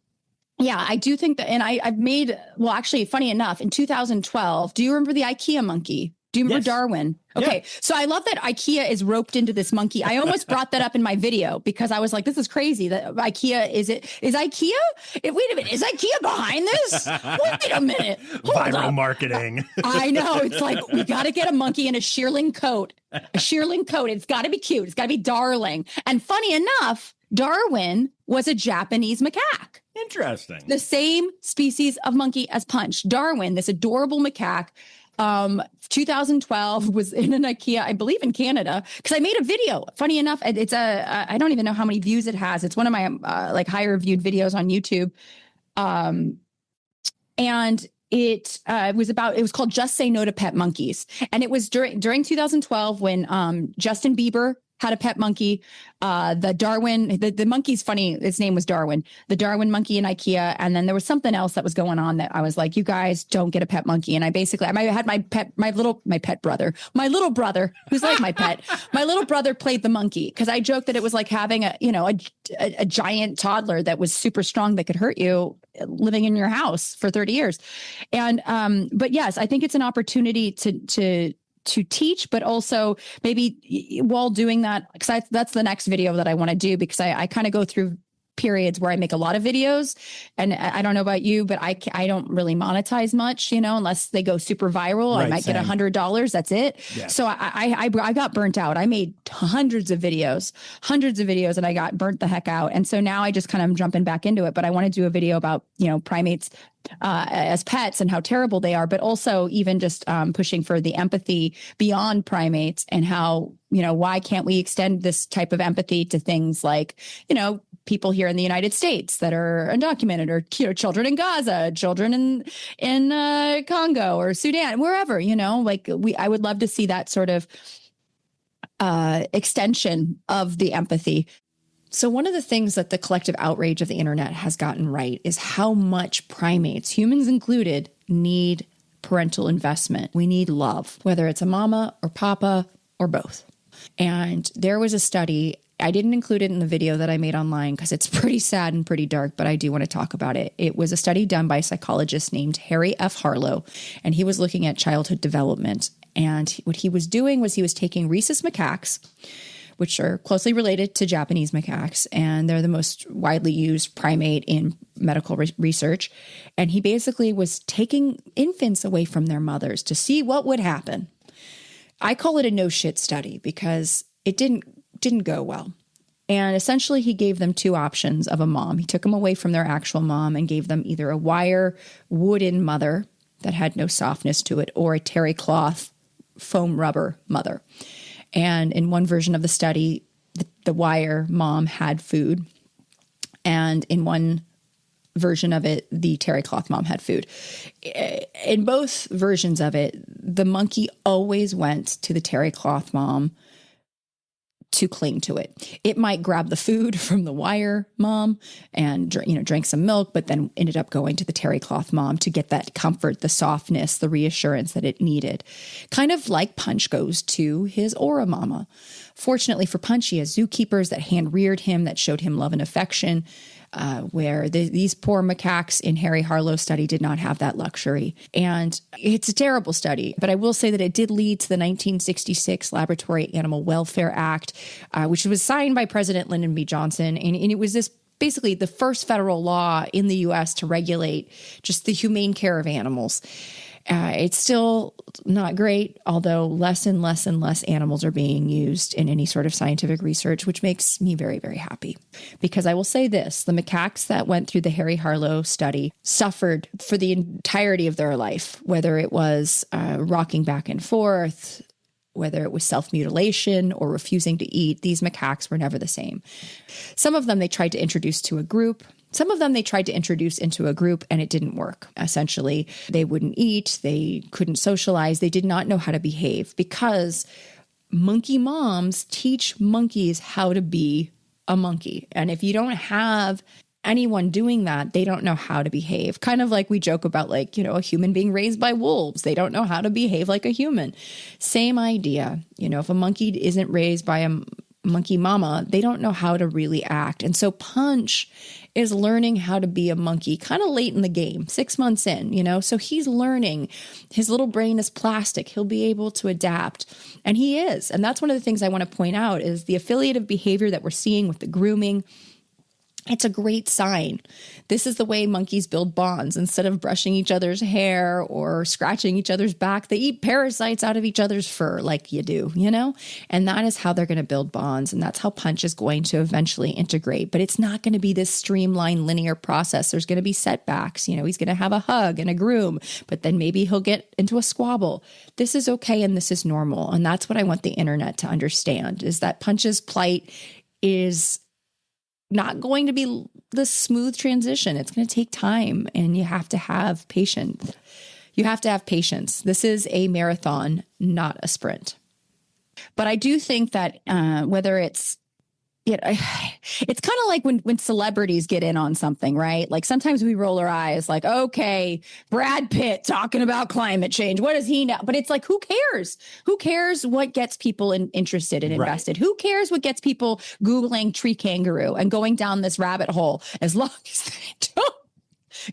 Yeah, I do think that, and I've made, well, actually, funny enough, in 2012, do you remember the IKEA monkey? Do you remember Darwin? Okay. Yeah. So I love that IKEA is roped into this monkey. I almost brought that up in my video because I was like, this is crazy that IKEA is IKEA? Wait a minute. Is IKEA behind this? Wait a minute. Viral marketing. I know. It's like, we got to get a monkey in a shearling coat. It's got to be cute. It's got to be darling. And funny enough, Darwin was a Japanese macaque. Interesting. The same species of monkey as Punch. Darwin, this adorable macaque, 2012 was in an IKEA, I believe in Canada, because I made a video. Funny enough, it's I don't even know how many views it has. It's one of my like higher viewed videos on YouTube. And it was called Just Say No to Pet Monkeys. And it was during 2012 when Justin Bieber had a pet monkey. The monkey's funny. His name was Darwin, the Darwin monkey in IKEA. And then there was something else that was going on that I was like, you guys don't get a pet monkey. And I had my little brother, who's like my pet, my little brother played the monkey. Cause I joked that it was like having a giant toddler that was super strong that could hurt you living in your house for 30 years. And, but yes, I think it's an opportunity to teach, but also maybe while doing that, because that's the next video that I want to do, because I kind of go through periods where I make a lot of videos, and I don't know about you, but I don't really monetize much, unless they go super viral. Right, I might get $100. That's it. Yeah. So I got burnt out. I made hundreds of videos, and I got burnt the heck out. And so now I just kind of am jumping back into it. But I want to do a video about, primates as pets and how terrible they are, but also even just pushing for the empathy beyond primates, and how, why can't we extend this type of empathy to things like, people here in the United States that are undocumented, or children in Gaza, children in Congo or Sudan, wherever, I would love to see that sort of extension of the empathy. So one of the things that the collective outrage of the internet has gotten right is how much primates, humans included, need parental investment. We need love, whether it's a mama or papa or both. And there was a study, I didn't include it in the video that I made online because it's pretty sad and pretty dark, but I do want to talk about it. It was a study done by a psychologist named Harry F. Harlow, and he was looking at childhood development. And what he was doing was he was taking rhesus macaques, which are closely related to Japanese macaques, and they're the most widely used primate in medical research. And he basically was taking infants away from their mothers to see what would happen. I call it a no shit study because it didn't go well. And essentially he gave them two options of a mom. He took them away from their actual mom and gave them either a wire wooden mother that had no softness to it, or a terry cloth foam rubber mother. And in one version of the study, the wire mom had food. And in one version of it, the terry cloth mom had food. In both versions of it, the monkey always went to the terry cloth mom to cling to it. It might grab the food from the wire mom and drank some milk, but then ended up going to the terry cloth mom to get that comfort, the softness, the reassurance that it needed. Kind of like Punch goes to his aura mama. Fortunately for Punch, he has zookeepers that hand reared him, that showed him love and affection, where these poor macaques in Harry Harlow's study did not have that luxury. And it's a terrible study, but I will say that it did lead to the 1966 Laboratory Animal Welfare Act, which was signed by President Lyndon B. Johnson. And it was this basically the first federal law in the U.S. to regulate just the humane care of animals. It's still not great, although less and less and less animals are being used in any sort of scientific research, which makes me very, very happy. Because I will say this, the macaques that went through the Harry Harlow study suffered for the entirety of their life, whether it was rocking back and forth, whether it was self-mutilation or refusing to eat. These macaques were never the same. Some of them they tried to introduce to a group. Some of them they tried to introduce into a group and it didn't work. Essentially, they wouldn't eat, they couldn't socialize, they did not know how to behave, because monkey moms teach monkeys how to be a monkey. And if you don't have anyone doing that, they don't know how to behave. Kind of like we joke about, like, a human being raised by wolves. They don't know how to behave like a human. Same idea. If a monkey isn't raised by a monkey mama, they don't know how to really act. And so Punch is learning how to be a monkey kind of late in the game, 6 months in, you know? So he's learning. His little brain is plastic. He'll be able to adapt. And he is. And that's one of the things I want to point out is the affiliative behavior that we're seeing with the grooming. It's a great sign. This is the way monkeys build bonds. Instead of brushing each other's hair or scratching each other's back, they eat parasites out of each other's fur like you do, you know? And that is how they're going to build bonds. And that's how Punch is going to eventually integrate. But it's not going to be this streamlined linear process. There's going to be setbacks. You know, he's going to have a hug and a groom, but then maybe he'll get into a squabble. This is okay and this is normal. And that's what I want the internet to understand, is that Punch's plight is not going to be the smooth transition. It's going to take time, and you have to have patience. You have to have patience. This is a marathon, not a sprint. But I do think that whether it's kind of like when celebrities get in on something, right? Like sometimes we roll our eyes like, okay, Brad Pitt talking about climate change. What does he know? But it's like, who cares? Who cares what gets people interested and invested? Right. Who cares what gets people Googling tree kangaroo and going down this rabbit hole, as long as they don't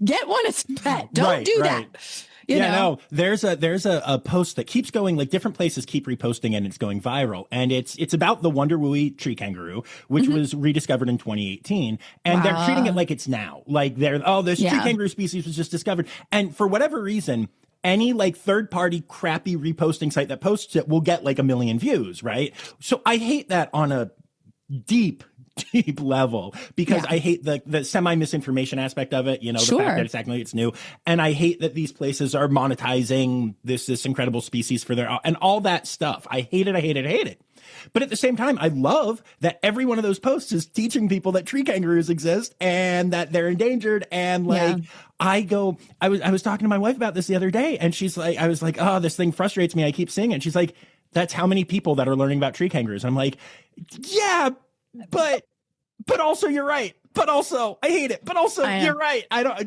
get one as a pet? Don't do that. You know? There's a post that keeps going, like different places keep reposting it and it's going viral. And it's about the Wonder Woolly tree kangaroo, which was rediscovered in 2018. And they're treating it like it's now. Like this tree kangaroo species was just discovered. And for whatever reason, any like third party crappy reposting site that posts it will get like 1 million views, right? So I hate that on a deep level, because I hate the semi misinformation aspect of it, you know, the fact that it's new. And I hate that these places are monetizing this incredible species for their, and all that stuff. I hate it. But at the same time, I love that every one of those posts is teaching people that tree kangaroos exist and that they're endangered. And like, I was talking to my wife about this the other day, and she's like, I was like, oh, this thing frustrates me. I keep seeing it. And she's like, that's how many people that are learning about tree kangaroos. I'm like, yeah, but also you're right. But also I hate it. But also you're right. I don't.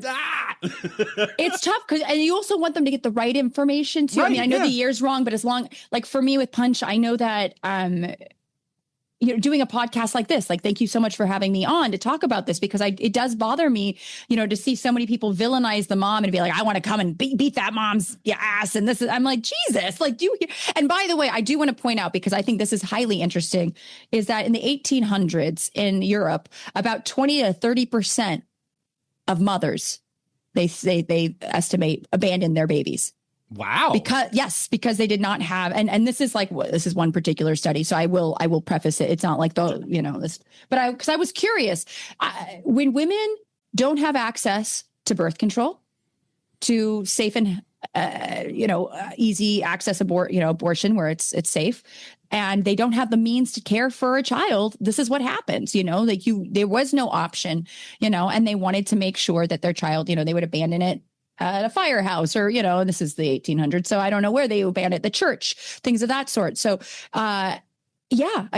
It's tough and you also want them to get the right information too. Right, I mean, I know the year's wrong, but as long, like for me with Punch, I know that doing a podcast like this, like, thank you so much for having me on to talk about this, because it does bother me, to see so many people villainize the mom and be like, I want to come and beat that mom's ass. And I'm like, Jesus, like, and by the way, I do want to point out, because I think this is highly interesting, is that in the 1800s in Europe, about 20 to 30% of mothers, they estimate, abandoned their babies. Wow. Because they did not have, and this is one particular study. So I will preface it. It's not like this, but because I was curious, when women don't have access to birth control, to safe and, easy access abortion where it's safe, and they don't have the means to care for a child, this is what happens, there was no option, and they wanted to make sure that their child, they would abandon it at a firehouse, or, this is the 1800s. So I don't know where they abandoned it, the church, things of that sort. So, I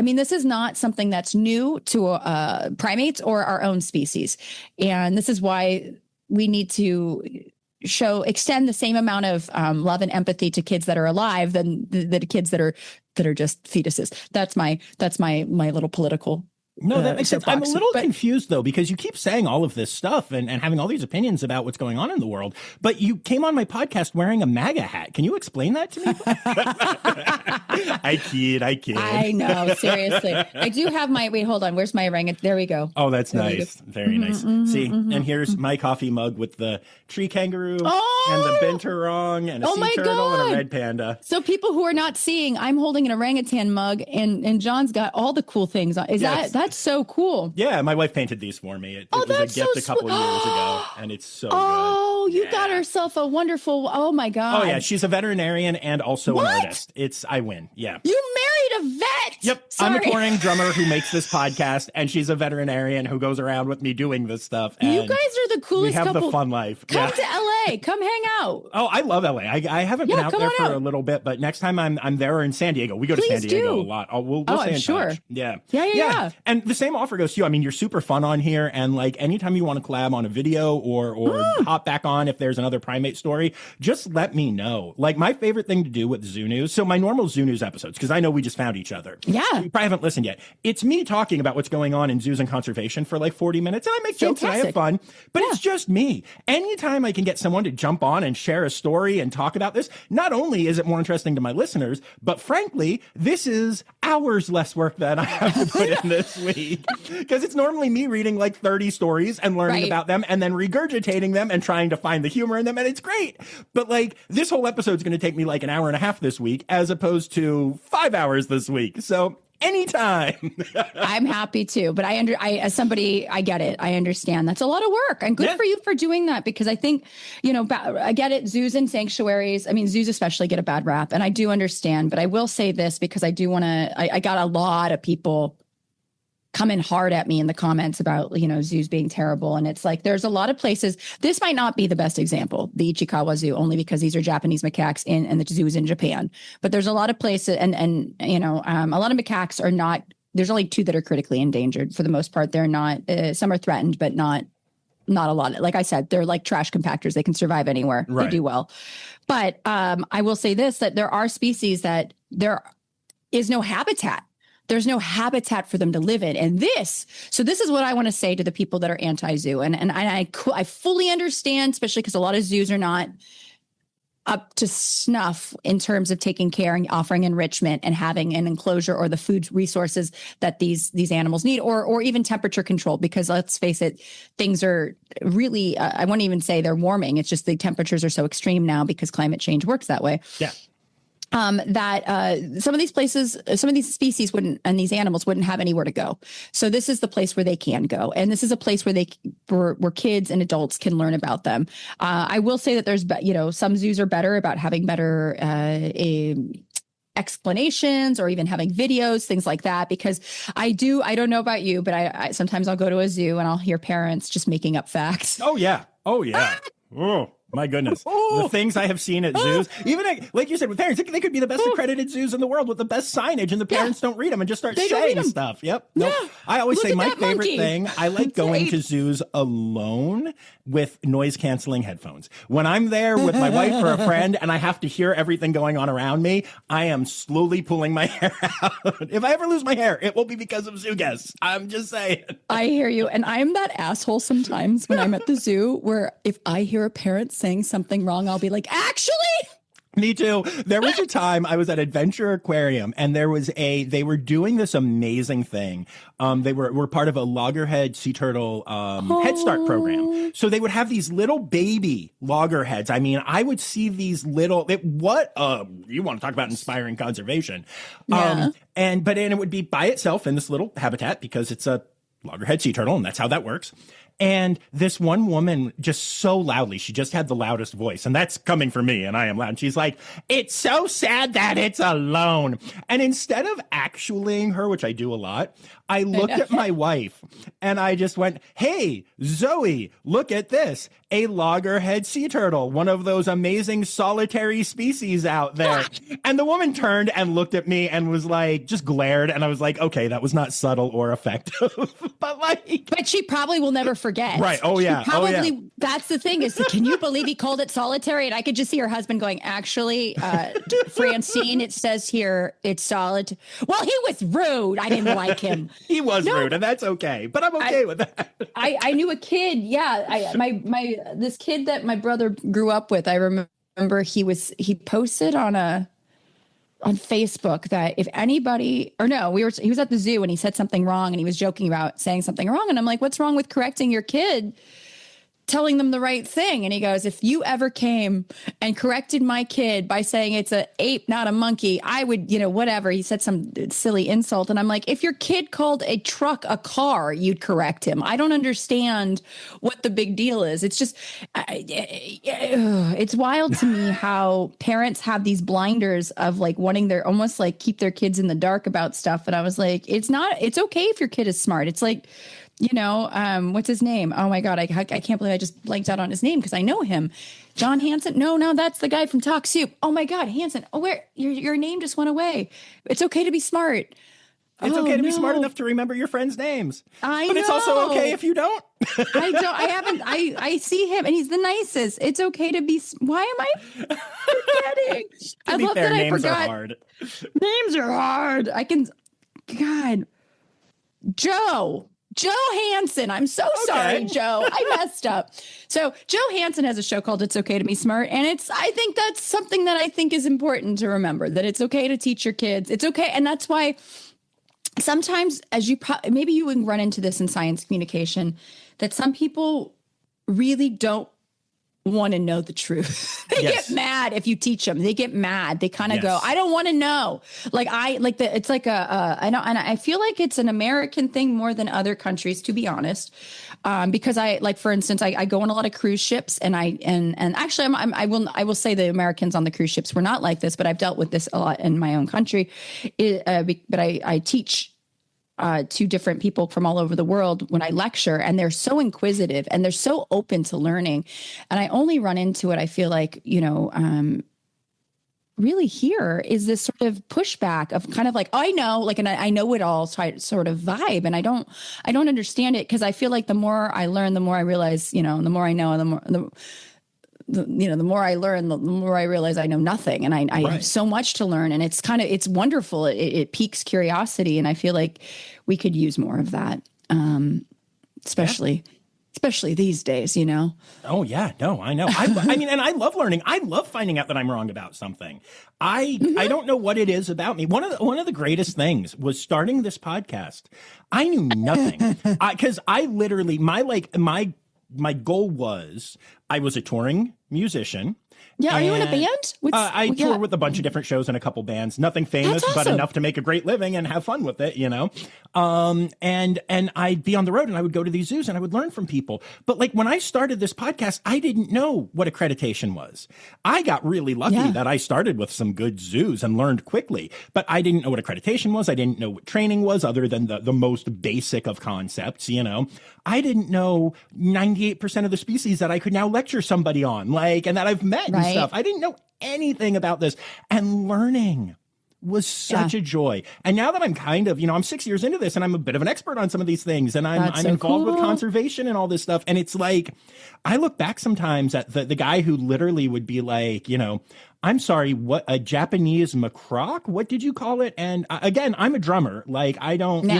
mean, this is not something that's new to primates or our own species. And this is why we need to extend the same amount of love and empathy to kids that are alive than the kids that are just fetuses. That's my little political. No, that makes sense. I'm a little confused, though, because you keep saying all of this stuff and having all these opinions about what's going on in the world, but you came on my podcast wearing a MAGA hat. Can you explain that to me? I kid. I know, seriously. I do have wait, hold on. Where's my orangutan? There we go. Oh, that's nice. Very nice. See, and here's my coffee mug with the tree kangaroo and the binturong and a sea turtle and a red panda. So people who are not seeing, I'm holding an orangutan mug, and John's got all the cool things on. That's so cool. Yeah, my wife painted these for me. It was a gift a couple years ago, and it's so good. Oh, you got herself a wonderful, oh my God. Oh yeah, she's a veterinarian and also an artist. I win, yeah. You married a vet? Yep, sorry. I'm a touring drummer who makes this podcast, and she's a veterinarian who goes around with me doing this stuff. And you guys are the coolest We have couple. the fun life. Come to LA. Come hang out. Oh, I love LA. I haven't been out there for a little bit, but next time I'm there or in San Diego. We go to San Diego a lot. We'll stay in touch. Yeah. And the same offer goes to you. I mean, you're super fun on here, and like anytime you want to collab on a video or hop back on if there's another primate story, just let me know. Like my favorite thing to do with Zoo News. So my normal Zoo News episodes, because I know we just found each other. Yeah. You probably haven't listened yet. It's me talking about what's going on in zoos and conservation for like 40 minutes, and I make jokes and I have fun, but it's just me. Anytime I can get someone to jump on and share a story and talk about this, not only is it more interesting to my listeners, but frankly, this is hours less work that I have to put in this week. Because it's normally me reading like 30 stories and learning about them and then regurgitating them and trying to find the humor in them, and it's great. But like this whole episode's going to take me like an hour and a half this week as opposed to 5 hours this week. So anytime. I'm happy to, but as somebody, I get it. I understand that's a lot of work, and good for you for doing that, because I think, I get it. Zoos and sanctuaries, I mean, zoos especially get a bad rap, and I do understand, but I will say this because I do want to, I got a lot of people coming hard at me in the comments about, zoos being terrible. And it's like, there's a lot of places. This might not be the best example, the Ichikawa Zoo, only because these are Japanese macaques and the zoo is in Japan. But there's a lot of places and a lot of macaques are not, there's only 2 that are critically endangered. For the most part, they're not, some are threatened, but not a lot. Like I said, they're like trash compactors. They can survive anywhere. Right. They do well. But I will say this, that there are species that there is no habitat. There's no habitat for them to live in. And this is what I want to say to the people that are anti-zoo. And I fully understand, especially because a lot of zoos are not up to snuff in terms of taking care and offering enrichment and having an enclosure or the food resources that these animals need, or even temperature control, because let's face it, things are really, I won't even say they're warming. It's just the temperatures are so extreme now because climate change works that way. Yeah. That some of these places, some of these species wouldn't, and these animals wouldn't have anywhere to go. So this is the place where they can go. And this is a place where where kids and adults can learn about them. I will say that there's, some zoos are better about having better, explanations or even having videos, things like that, because I don't know about you, but I sometimes I'll go to a zoo and I'll hear parents just making up facts. Oh yeah. Oh, my goodness. The things I have seen at zoos, even like you said with parents, they could be the best accredited zoos in the world with the best signage, and the parents don't read them and just start saying stuff. Yep. Yeah. Nope. I always say my favorite monkey. thing, I like going to zoos alone with noise canceling headphones. When I'm there with my wife or a friend and I have to hear everything going on around me, I am slowly pulling my hair out. If I ever lose my hair, it will be because of zoo guests. I'm just saying. I hear you. And I'm that asshole sometimes when I'm at the zoo where if I hear a parent saying something wrong, I'll be like, actually? Me too. There was a time I was at Adventure Aquarium and they were doing this amazing thing. They were part of a loggerhead sea turtle Head Start program. So they would have these little baby loggerheads. I mean, I would see these you want to talk about inspiring conservation. Yeah. But it would be by itself in this little habitat because it's a loggerhead sea turtle and that's how that works. And this one woman just so loudly, she just had the loudest voice, and that's coming from me, and I am loud. And she's like, "It's so sad that it's alone." And instead of actuallying her, which I do a lot, I looked at my wife and I just went, "Hey, Zoe, look at this. A loggerhead sea turtle, one of those amazing solitary species out there." And the woman turned and looked at me and was like, just glared. And I was like, okay, that was not subtle or effective. But she probably will never forget. Right. Oh, yeah. That's the thing is, can you believe he called it solitary? And I could just see her husband going, actually, Francine, it says here it's solid. Well, he was rude. I didn't like him. He was rude, and that's okay. But I'm okay with that. I knew a kid. Yeah. This kid that my brother grew up with, I remember he posted on Facebook that if anybody, he was at the zoo and he said something wrong and he was joking about saying something wrong. And I'm like, what's wrong with correcting your kid? Telling them the right thing. And he goes, if you ever came and corrected my kid by saying it's an ape, not a monkey, I would, whatever. He said some silly insult. And I'm like, if your kid called a truck a car, you'd correct him. I don't understand what the big deal is. It's just, it's wild to me how parents have these blinders of like wanting almost like keep their kids in the dark about stuff. And I was like, it's okay if your kid is smart. It's like, what's his name? Oh my God. I can't believe I just blanked out on his name because I know him. John Hanson. No, that's the guy from Talk Soup. Oh my God. Hanson. Oh, where your name just went away. It's okay to be smart. It's okay to be smart enough to remember your friends' names. But it's also okay if you don't. I see him and he's the nicest. It's okay to be. Why am I forgetting? I love that I forgot. Names are hard. Names are hard. God. Joe Hansen. I'm so sorry, Joe. I messed up. So Joe Hansen has a show called It's Okay to Be Smart. And I think that's something that I think is important to remember, that it's okay to teach your kids. It's okay. And that's why sometimes, as maybe you would run into this in science communication, that some people really don't want to know the truth. They get mad if you teach them. They get mad. They kind of go, I don't want to know. It's like I know, and I feel like it's an American thing more than other countries, to be honest. Because for instance, I go on a lot of cruise ships, and actually I will say the Americans on the cruise ships were not like this, but I've dealt with this a lot in my own country. But I teach to different people from all over the world when I lecture, and they're so inquisitive and they're so open to learning. And I only run into it, I feel like, really here is this sort of pushback of kind of like, I know, and I know it all sort of vibe. And I don't understand it, because I feel like the more I learn, the more I realize, the more I know, the more I learn, the more I realize I know nothing. And I have so much to learn, and it's wonderful. It piques curiosity. And I feel like we could use more of that. Especially these days, Oh yeah. No, I know. I mean, and I love learning. I love finding out that I'm wrong about something. I don't know what it is about me. One of the greatest things was starting this podcast. I knew nothing. Cause I literally, my goal was, I was a touring musician. Yeah, are you in a band? I tour with a bunch of different shows and a couple bands. Nothing famous, awesome. but enough to make a great living and have fun with it, And I'd be on the road, and I would go to these zoos, and I would learn from people. But when I started this podcast, I didn't know what accreditation was. I got really lucky that I started with some good zoos and learned quickly. But I didn't know what accreditation was. I didn't know what training was, other than the most basic of concepts, I didn't know 98% of the species that I could now lecture somebody on, and that I've met and stuff. I didn't know anything about this, and learning was such a joy. And now that I'm kind of, I'm 6 years into this, and I'm a bit of an expert on some of these things, and I'm involved with conservation and all this stuff. And it's like, I look back sometimes at the guy who literally would be like, I'm sorry, what, a Japanese macroc? What did you call it? And again, I'm a drummer. I don't,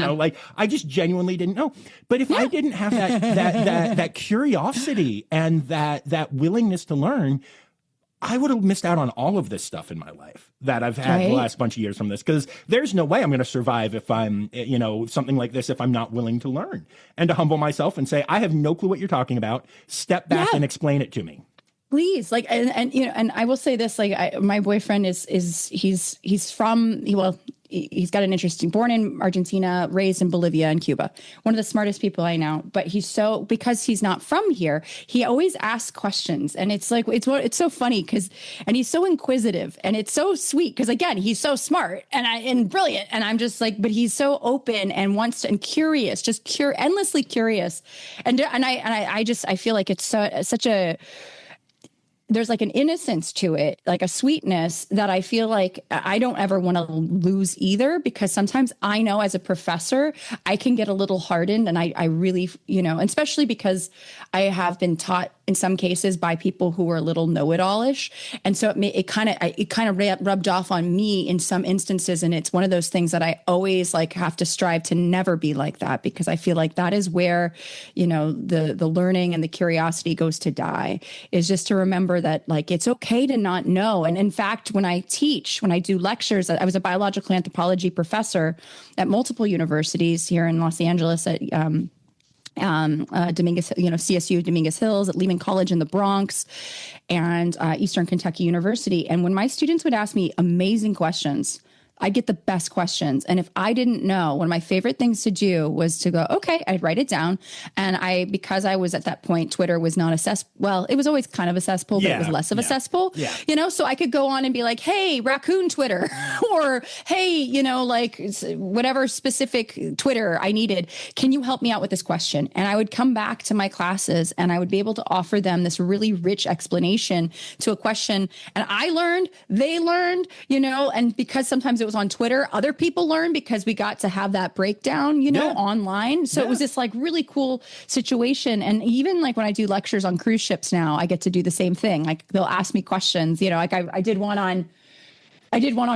I just genuinely didn't know. But if I didn't have that curiosity and that willingness to learn, I would have missed out on all of this stuff in my life that I've had the last bunch of years from this, because there's no way I'm going to survive if I'm, something like this, if I'm not willing to learn and to humble myself and say, I have no clue what you're talking about. Step back and explain it to me. Please, and I will say this, my boyfriend he's got an interesting, born in Argentina, raised in Bolivia and Cuba. One of the smartest people I know, but because he's not from here, he always asks questions. And it's so funny and he's so inquisitive, and it's so sweet. Cause again, he's so smart and brilliant. And I'm just but he's so open and and curious, endlessly curious. And I feel like it's such a, there's an innocence to it, a sweetness that I feel like I don't ever want to lose either, because sometimes I know as a professor, I can get a little hardened, and I really, especially because I have been taught in some cases by people who are a little know-it-all-ish. And so it kind of rubbed off on me in some instances. And it's one of those things that I always have to strive to never be like that, because I feel like that is where, the learning and the curiosity goes to die, is just to remember that it's okay to not know. And in fact, when I do lectures, I was a biological anthropology professor at multiple universities here in Los Angeles at, Dominguez, CSU, Dominguez Hills, at Lehman College in the Bronx, and Eastern Kentucky University. And when my students would ask me amazing questions I get the best questions. And if I didn't know, one of my favorite things to do was to go, okay, I'd write it down. And because I was at that point, Twitter was not a cesspool. Well, it was always kind of a cesspool, but it was less of a cesspool, so I could go on and be like, hey, raccoon Twitter, or, hey, like whatever specific Twitter I needed. Can you help me out with this question? And I would come back to my classes and I would be able to offer them this really rich explanation to a question. And I learned, they learned, and because sometimes it was on Twitter, other people learned because we got to have that breakdown, online. So it was this like really cool situation. And even like when I do lectures on cruise ships now, I get to do the same thing. Like they'll ask me questions, like I did one on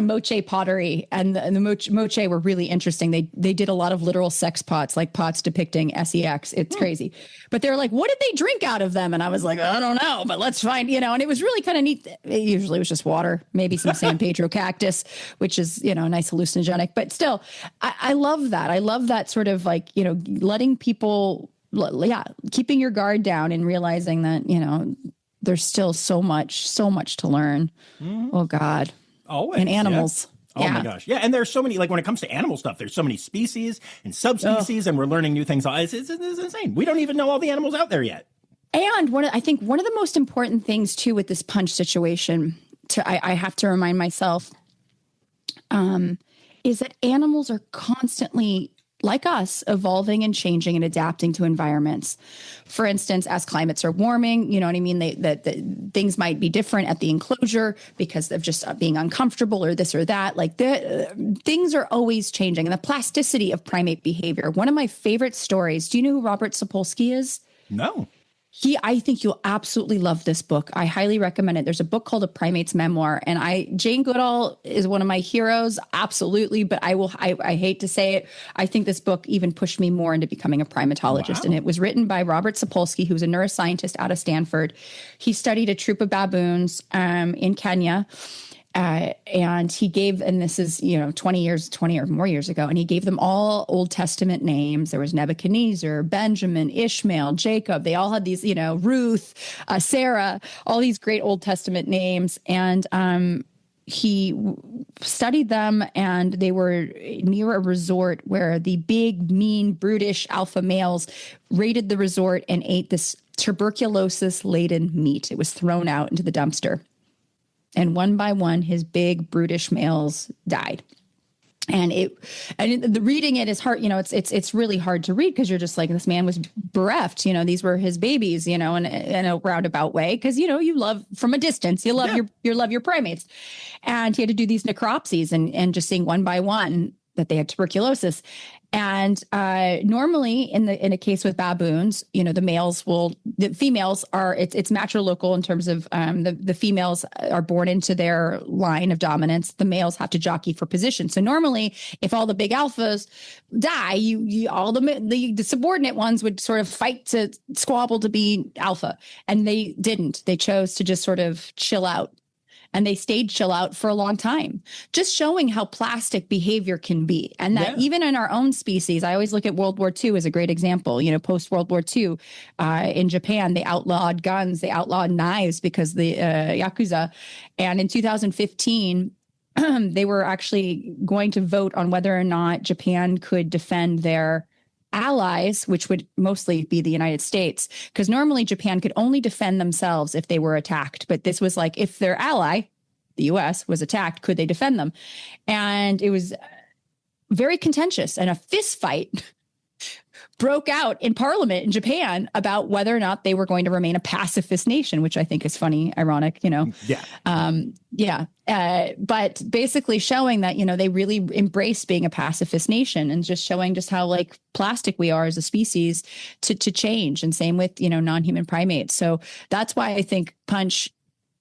moche pottery, and the moche were really interesting. They did a lot of literal sex pots, like pots depicting sex. It's crazy. But they're like, what did they drink out of them? And I was like, I don't know, but let's find, and it was really kind of neat. Usually it was just water, maybe some San Pedro cactus, which is, a nice hallucinogenic. But still, I love that. I love that sort of like, letting people, keeping your guard down and realizing that, there's still so much to learn. Mm-hmm. Oh, God. Always. And animals. Oh my gosh. Yeah. And there's so many, like when it comes to animal stuff, there's so many species and subspecies, and we're learning new things. It's insane. We don't even know all the animals out there yet. And I think one of the most important things too with this punch situation, I have to remind myself, is that animals are constantly, like us, evolving and changing and adapting to environments. For instance, as climates are warming, that things might be different at the enclosure because of just being uncomfortable or this or that. Like things are always changing. And the plasticity of primate behavior. One of my favorite stories. Do you know who Robert Sapolsky is? No. I think you'll absolutely love this book. I highly recommend it. There's a book called A Primate's Memoir, and Jane Goodall is one of my heroes, absolutely. But I hate to say it, I think this book even pushed me more into becoming a primatologist. Wow. And it was written by Robert Sapolsky, who's a neuroscientist out of Stanford. He studied a troop of baboons in Kenya. And he gave, and this is, 20 or more years ago, and he gave them all Old Testament names. There was Nebuchadnezzar, Benjamin, Ishmael, Jacob. They all had these, Ruth, Sarah, all these great Old Testament names. And he studied them, and they were near a resort where the big, mean, brutish alpha males raided the resort and ate this tuberculosis-laden meat. It was thrown out into the dumpster. And one by one, his big brutish males died. And the reading it is hard. It's really hard to read because you're just like, this man was bereft. These were his babies. In a roundabout way, because you love from a distance. You love your primates, and he had to do these necropsies and just seeing one by one that they had tuberculosis. And normally in a case with baboons, the females are, it's matrilocal in terms of the females are born into their line of dominance. The males have to jockey for position. So normally if all the big alphas die, all the subordinate ones would sort of fight to squabble to be alpha. And they didn't. They chose to just sort of chill out. And they stayed chill out for a long time, just showing how plastic behavior can be. And that even in our own species, I always look at World War II as a great example. Post World War II, in Japan, they outlawed guns, they outlawed knives because the Yakuza. And in 2015, they were actually going to vote on whether or not Japan could defend their allies, which would mostly be the United States, because normally Japan could only defend themselves if they were attacked. But this was like, if their ally, the US, was attacked, could they defend them? And it was very contentious, and a fist fight broke out in parliament in Japan about whether or not they were going to remain a pacifist nation, which I think is funny, ironic, but basically showing that, they really embrace being a pacifist nation, and just showing just how like plastic we are as a species to change. And same with, non-human primates. So that's why I think Punch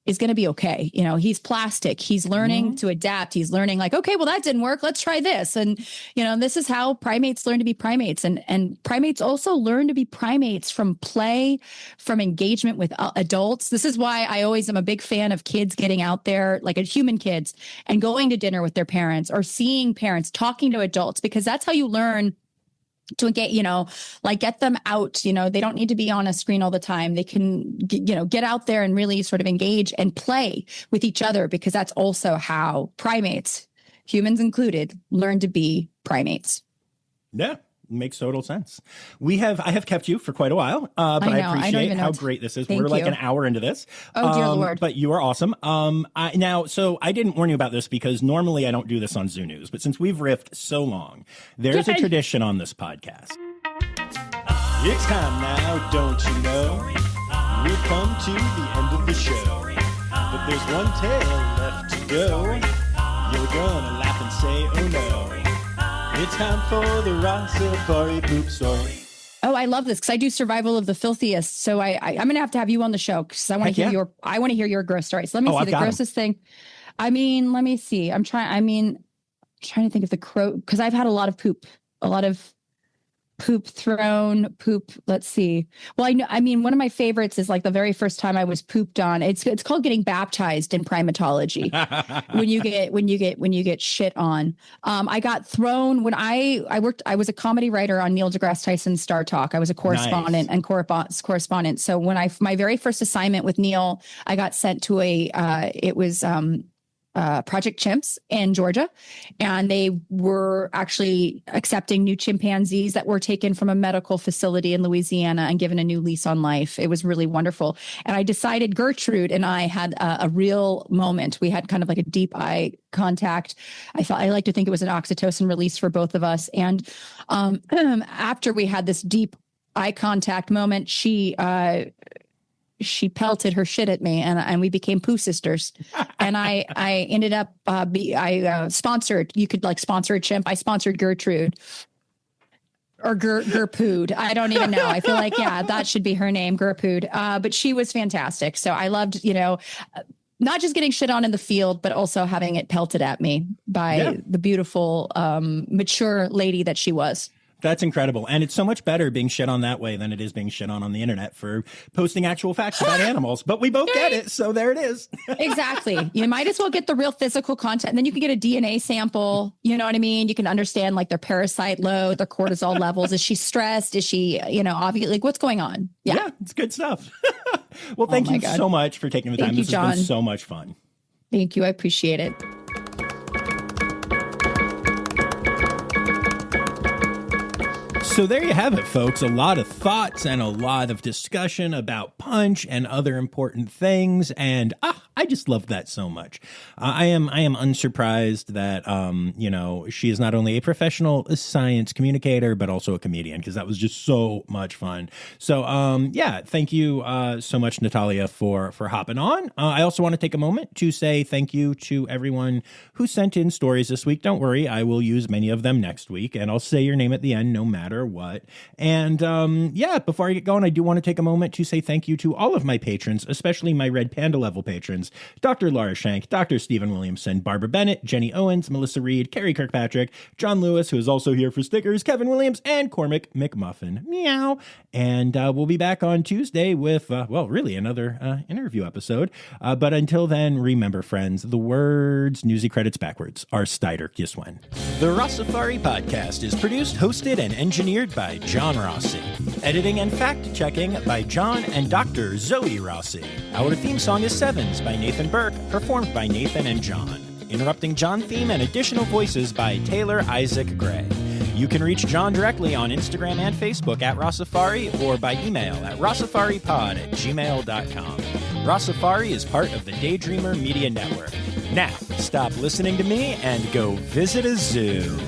is going to be okay. He's plastic. He's learning to adapt. He's learning like, okay, well, that didn't work. Let's try this. And, this is how primates learn to be primates. And primates also learn to be primates from play, from engagement with adults. This is why I always am a big fan of kids getting out there, like human kids, and going to dinner with their parents or seeing parents, talking to adults, because that's how you learn to get, get them out. They don't need to be on a screen all the time. They can, get out there and really sort of engage and play with each other, because that's also how primates humans included, learn to be primates. Yeah. Makes total sense. I have kept you for quite a while, but I appreciate how great this is. We're like an hour into this. Oh, dear Lord. But you are awesome. So I didn't warn you about this because normally I don't do this on Zoo News, but since we've riffed so long, there's a tradition on this podcast. It's time now, don't you know? We've come to the end of the show, but there's one tale left to go. You're gonna laugh and say, oh no. It's time for the Rossifari poop story. Oh, I love this because I do survival of the filthiest. So I'm going to have you on the show because I want to hear your gross stories. Let me see the grossest thing. I mean, let me see. I'm trying to think of the crow because I've had a lot of poop thrown, let's see. Well, one of my favorites is like the very first time I was pooped on. It's called getting baptized in primatology. when you get shit on. I got thrown when I was a comedy writer on Neil deGrasse Tyson's Star Talk. I was a correspondent and correspondent. So when my very first assignment with Neil, I got sent to Project Chimps in Georgia, and they were actually accepting new chimpanzees that were taken from a medical facility in Louisiana and given a new lease on life. It was really wonderful. And I decided Gertrude and I had a real moment. We had kind of like a deep eye contact. I like to think it was an oxytocin release for both of us. And after we had this deep eye contact moment, she pelted her shit at me and we became poo sisters. And I ended up, sponsored, you could like sponsor a chimp. I sponsored Gertrude or Gerpood. I don't even know. I feel like, that should be her name, Gerpood. But she was fantastic. So I loved, not just getting shit on in the field, but also having it pelted at me by the beautiful, mature lady that she was. That's incredible. And it's so much better being shit on that way than it is being shit on the internet for posting actual facts about animals. But we both get it. So there it is. Exactly. You might as well get the real physical content. And then you can get a DNA sample. You know what I mean? You can understand like their parasite load, their cortisol levels. Is she stressed? Is she, obviously like what's going on? Yeah, it's good stuff. Well, thank you so much for taking the time. This has been so much fun. Thank you. I appreciate it. So there you have it, folks. A lot of thoughts and a lot of discussion about Punch and other important things. And I just love that so much. I am unsurprised that, she is not only a professional science communicator, but also a comedian, because that was just so much fun. So, thank you so much, Natalia, for hopping on. I also want to take a moment to say thank you to everyone who sent in stories this week. Don't worry, I will use many of them next week, and I'll say your name at the end no matter what. And before I get going, I do want to take a moment to say thank you to all of my patrons, especially my Red Panda level patrons, Dr. Laura Shank, Dr. Stephen Williamson, Barbara Bennett, Jenny Owens, Melissa Reed, Carrie Kirkpatrick, John Lewis, who is also here for stickers, Kevin Williams, and Cormac McMuffin. Meow. And we'll be back on Tuesday with, really another interview episode. But until then, remember, friends, the words newsy credits backwards are Steider Giswen. The Rossifari podcast is produced, hosted, and engineered by John Rossi. Editing and fact-checking by John and Dr. Zoe Rossi. Our theme song is Sevens by Nathan Burke, performed by Nathan and John. Interrupting John theme and additional voices by Taylor Isaac Gray. You can reach John directly on Instagram and Facebook at Rossifari or by email at rossifaripod@gmail.com. Rossifari is part of the Daydreamer Media Network. Now, stop listening to me and go visit a zoo.